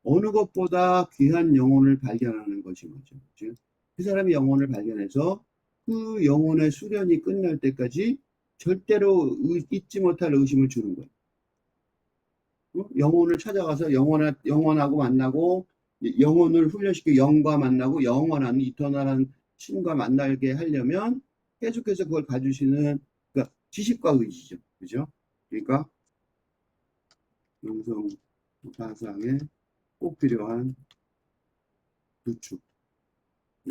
어느 것보다 귀한 영혼을 발견하는 것인 거죠. 그죠? 그 사람이 영혼을 발견해서 그 영혼의 수련이 끝날 때까지 절대로 잊지 못할 의심을 주는 거예요. 영혼을 찾아가서 영혼하고 만나고 영혼을 훈련시켜 영과 만나고 영원한 이터널한 신과 만나게 하려면 계속해서 그걸 가주시는 그러니까 지식과 의지죠. 그죠? 그러니까 영성 사상에 꼭 필요한 두 축,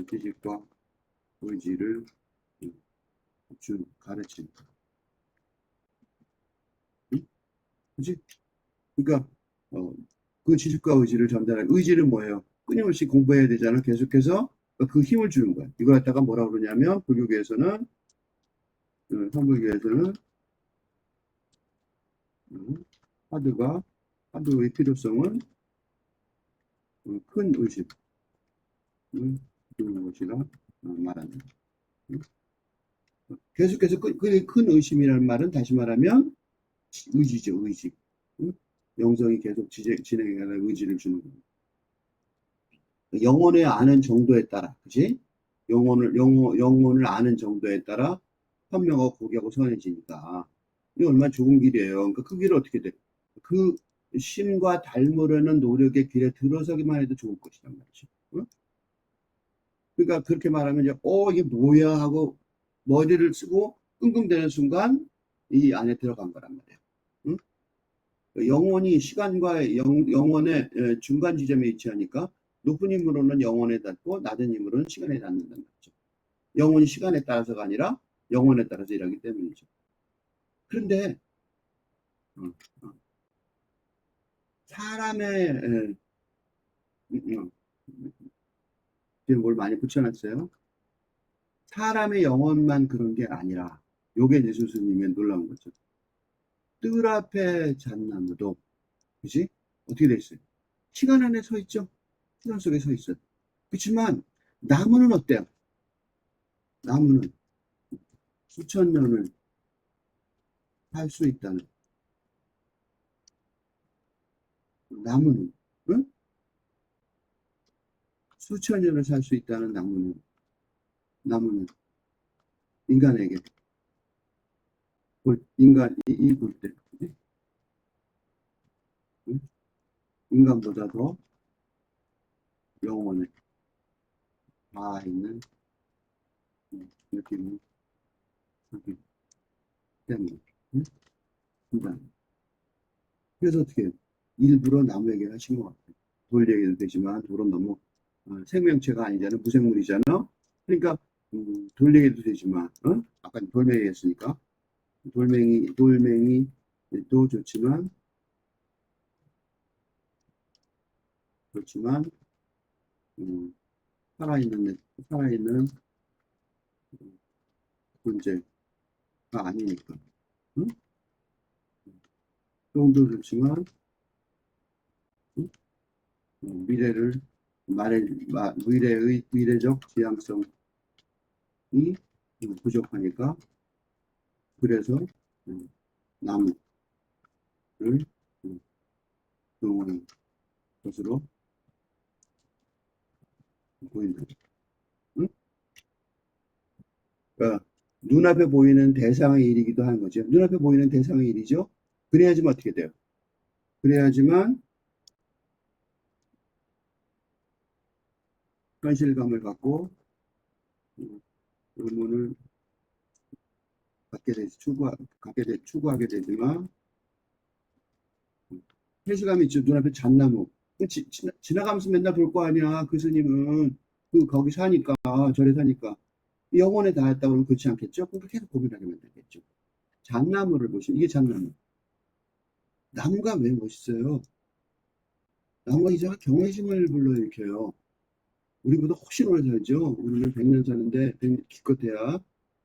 지식과 의지를 가르친다. 응? 그지? 그러니까 그 지식과 의지를 전달할 의지는 뭐예요? 끊임없이 공부해야 되잖아. 계속해서 그 힘을 주는 거야. 이걸 갖다가 뭐라 그러냐면 불교계에서는 한불교에서는 화두가 화두의 필요성은 큰 의식을 주는 것이라 말한다. 계속해서 큰 의심이라는 말은 다시 말하면 의지죠, 의식. 영성이 계속 진행하는 의지를 주는 거예요. 영혼의 아는 정도에 따라, 그지? 영혼을 아는 정도에 따라 현명하고 고귀하고 선해지니까. 이게 얼마나 좋은 길이에요. 그러니까 그 길을 어떻게 돼? 그 신과 닮으려는 노력의 길에 들어서기만 해도 좋을 것이란 말이죠. 응? 그러니까 그렇게 말하면 이제, 이게 뭐야 하고 머리를 쓰고 끙끙대는 순간 이 안에 들어간 거란 말이에요. 응? 영혼이 시간과 영혼의 중간 지점에 위치하니까 높은 힘으로는 영혼에 닿고 낮은 힘으로는 시간에 닿는다는 거죠. 영혼이 시간에 따라서가 아니라 영혼에 따라서 일하기 때문이죠. 그런데 어, 어, 사람의 지금 뭘 많이 붙여놨어요. 사람의 영혼만 그런 게 아니라 요게 이제 수수님의 놀라운 거죠. 뜰 앞에 잣나무도 그지? 어떻게 돼 있어요? 시간 안에 서 있죠. 시간 속에 서 있어요. 그렇지만 나무는 어때요? 나무는 수천 년을 살 수 있다는 나무는 응? 수천 년을 살 수 있다는 나무는 인간에게 인간이 볼 때 인간보다 더 영혼을 다 있는 느낌을 하기 때문에 응? 인간. 그래서 어떻게 해요? 일부러 나무 얘기를 하신 것 같아요. 돌 얘기도 되지만 돌은 너무 생명체가 아니잖아. 무생물이잖아. 그러니까 돌 얘기도 되지만 아까 돌멩이 했으니까 돌멩이도 좋지만 음, 살아있는 존재가 아니니까 응? 똥도 좋지만 응? 미래를 미래적 지향성이 부족하니까 그래서 음, 나무를 동원한 것으로 보인다. 응? 그러니까 눈앞에 보이는 대상의 일이기도 하는 거죠. 눈앞에 보이는 대상의 일이죠. 그래야지만 어떻게 돼요? 그래야지만 현실감을 갖고 의문을 추구하게 되지만 현실감이 있죠. 눈앞에 잣나무. 지나가면서 맨날 볼 거 아니야. 그 스님은 거기 사니까 절에 사니까 영혼에 닿았다 그러면 그렇지 않겠죠? 그러니까 계속 고민하게 만들겠죠. 잣나무를 보시면 이게 잣나무. 나무가 왜 멋있어요? 나무가 이상한 경외심을 불러일으켜요. 우리보다 훨씬 오래 살죠. 우리는 100년 사는데, 기껏해야.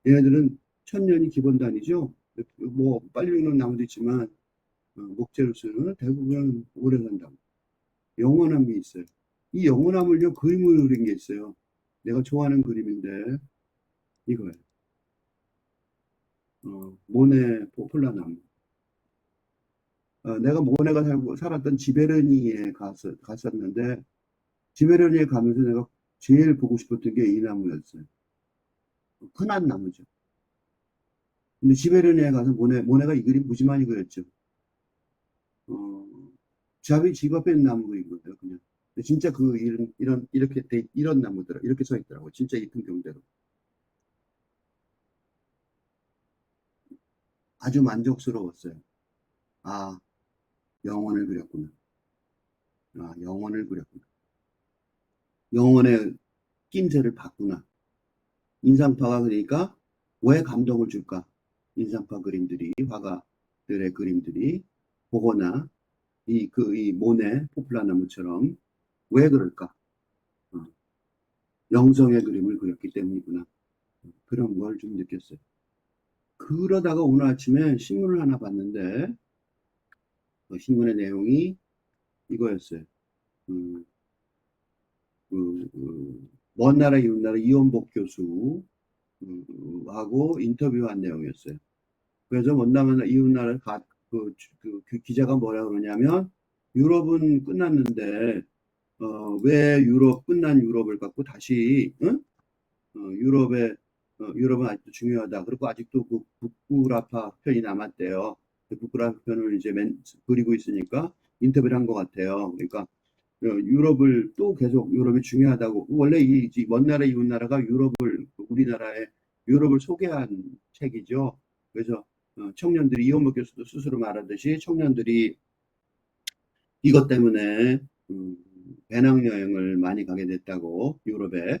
얘네들은 1000년이 기본 단위죠. 뭐, 빨리 죽는 나무도 있지만, 목재로서는 대부분 오래 산다고. 영원함이 있어요. 이 영원함을요, 그림으로 그린 게 있어요. 내가 좋아하는 그림인데, 이거예요. 모네 포플라나무. 내가 모네가 살았던 지베르니에 갔었는데, 지베르니에 가면서 내가 제일 보고 싶었던 게 이 나무였어요. 흔한 나무죠. 근데 지베르니에 가서 모네가 이 그림 무지 많이 그렸죠. 어, 집 앞에 있는 나무 그린 거예요, 그냥. 진짜 이렇게 이런 나무들 이렇게 서 있더라고. 진짜 이 풍경대로. 아주 만족스러웠어요. 아, 영혼을 그렸구나. 아, 영혼을 그렸구나. 영혼의 낌새를 봤구나. 인상파가 그러니까 왜 감동을 줄까? 인상파 그림들이, 화가들의 그림들이 보거나 이 모네, 포플라 나무처럼 왜 그럴까? 어, 영성의 그림을 그렸기 때문이구나. 그런 걸 좀 느꼈어요. 그러다가 오늘 아침에 신문을 하나 봤는데, 신문의 내용이 이거였어요. 음, 먼 나라 이웃 나라 이원복 교수 하고 인터뷰한 내용이었어요. 그래서 먼 나라 이웃 나라 그 기자가 뭐라 그러냐면 유럽은 끝났는데 왜 끝난 유럽을 갖고 다시 응? 유럽은 아직도 중요하다. 그리고 아직도 그 북구라파 편이 남았대요. 그 북구라파 편을 이제 그리고 있으니까 인터뷰를 한 것 같아요. 그러니까 유럽을 또 계속 유럽이 중요하다고. 원래 먼 나라 이웃 나라가 우리나라의 유럽을 소개한 책이죠. 그래서 청년들이 이원복 교수도 스스로 말하듯이 청년들이 이것 때문에 배낭여행을 많이 가게 됐다고 유럽에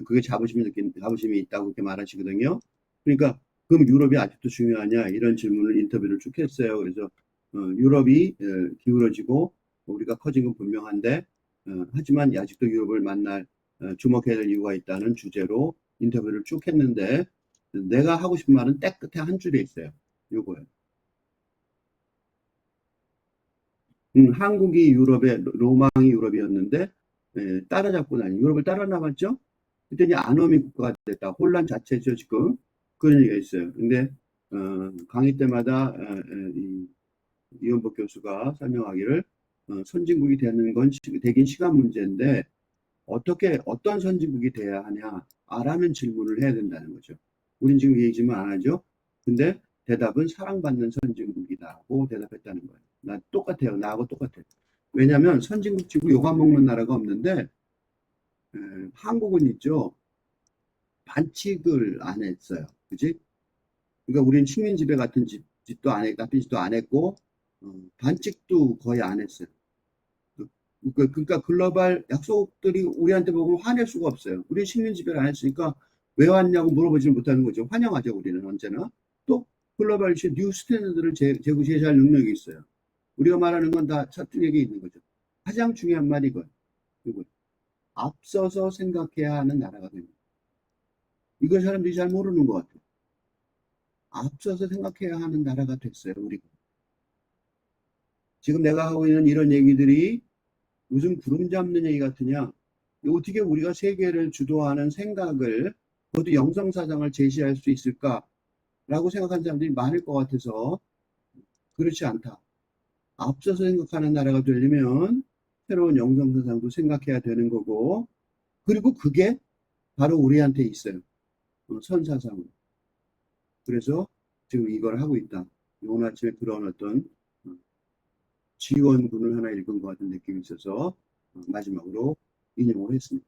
그게 자부심이 있다고 그렇게 말하시거든요. 그러니까 그럼 유럽이 아직도 중요하냐 이런 질문을 인터뷰를 쭉 했어요. 그래서 유럽이 기울어지고 우리가 커진 건 분명한데 하지만 아직도 유럽을 주목해야 될 이유가 있다는 주제로 인터뷰를 쭉 했는데 내가 하고 싶은 말은 딱 끝에 한 줄에 있어요. 요거예요. 한국이 로망이 유럽이었는데 따라잡고 유럽을 따라 나갔죠. 그랬더니 안어미 국가가 됐다. 혼란 자체죠 지금. 그런 얘기가 있어요. 근데 강의 때마다 이원복 교수가 설명하기를 선진국이 되긴 시간 문제인데 어떤 선진국이 돼야 하냐라는 질문을 해야 된다는 거죠. 우린 지금 이 질문 안 하죠. 근데 대답은 사랑받는 선진국이다고 대답했다는 거예요. 똑같아요. 나하고 똑같아요. 왜냐하면 선진국 치고 욕 안 먹는 나라가 없는데 한국은 있죠. 반칙을 안 했어요. 그지? 그러니까 우리는 식민지배 같은 짓도 안 했고 반칙도 거의 안 했어요. 그러니까 글로벌 약속들이 우리한테 보면 화낼 수가 없어요. 우리 식민지배를 안 했으니까 왜 왔냐고 물어보지는 못하는 거죠. 환영하죠, 우리는 언제나. 또 글로벌 이슈 뉴 스탠더드를 제시할 능력이 있어요. 우리가 말하는 건 다 설득력이 있는 거죠. 가장 중요한 말이 이거. 앞서서 생각해야 하는 나라가 됩니다. 이걸 사람들이 잘 모르는 것 같아요. 앞서서 생각해야 하는 나라가 됐어요, 우리가. 지금 내가 하고 있는 이런 얘기들이 무슨 구름 잡는 얘기 같으냐? 어떻게 우리가 세계를 주도하는 생각을, 그것도 영성사상을 제시할 수 있을까라고 생각하는 사람들이 많을 것 같아서 그렇지 않다. 앞서서 생각하는 나라가 되려면 새로운 영성사상도 생각해야 되는 거고, 그리고 그게 바로 우리한테 있어요. 선사상은. 그래서 지금 이걸 하고 있다. 오늘 아침에 그런 어떤 어, 지원문을 하나 읽은 것 같은 느낌이 있어서 마지막으로 인용을 했습니다.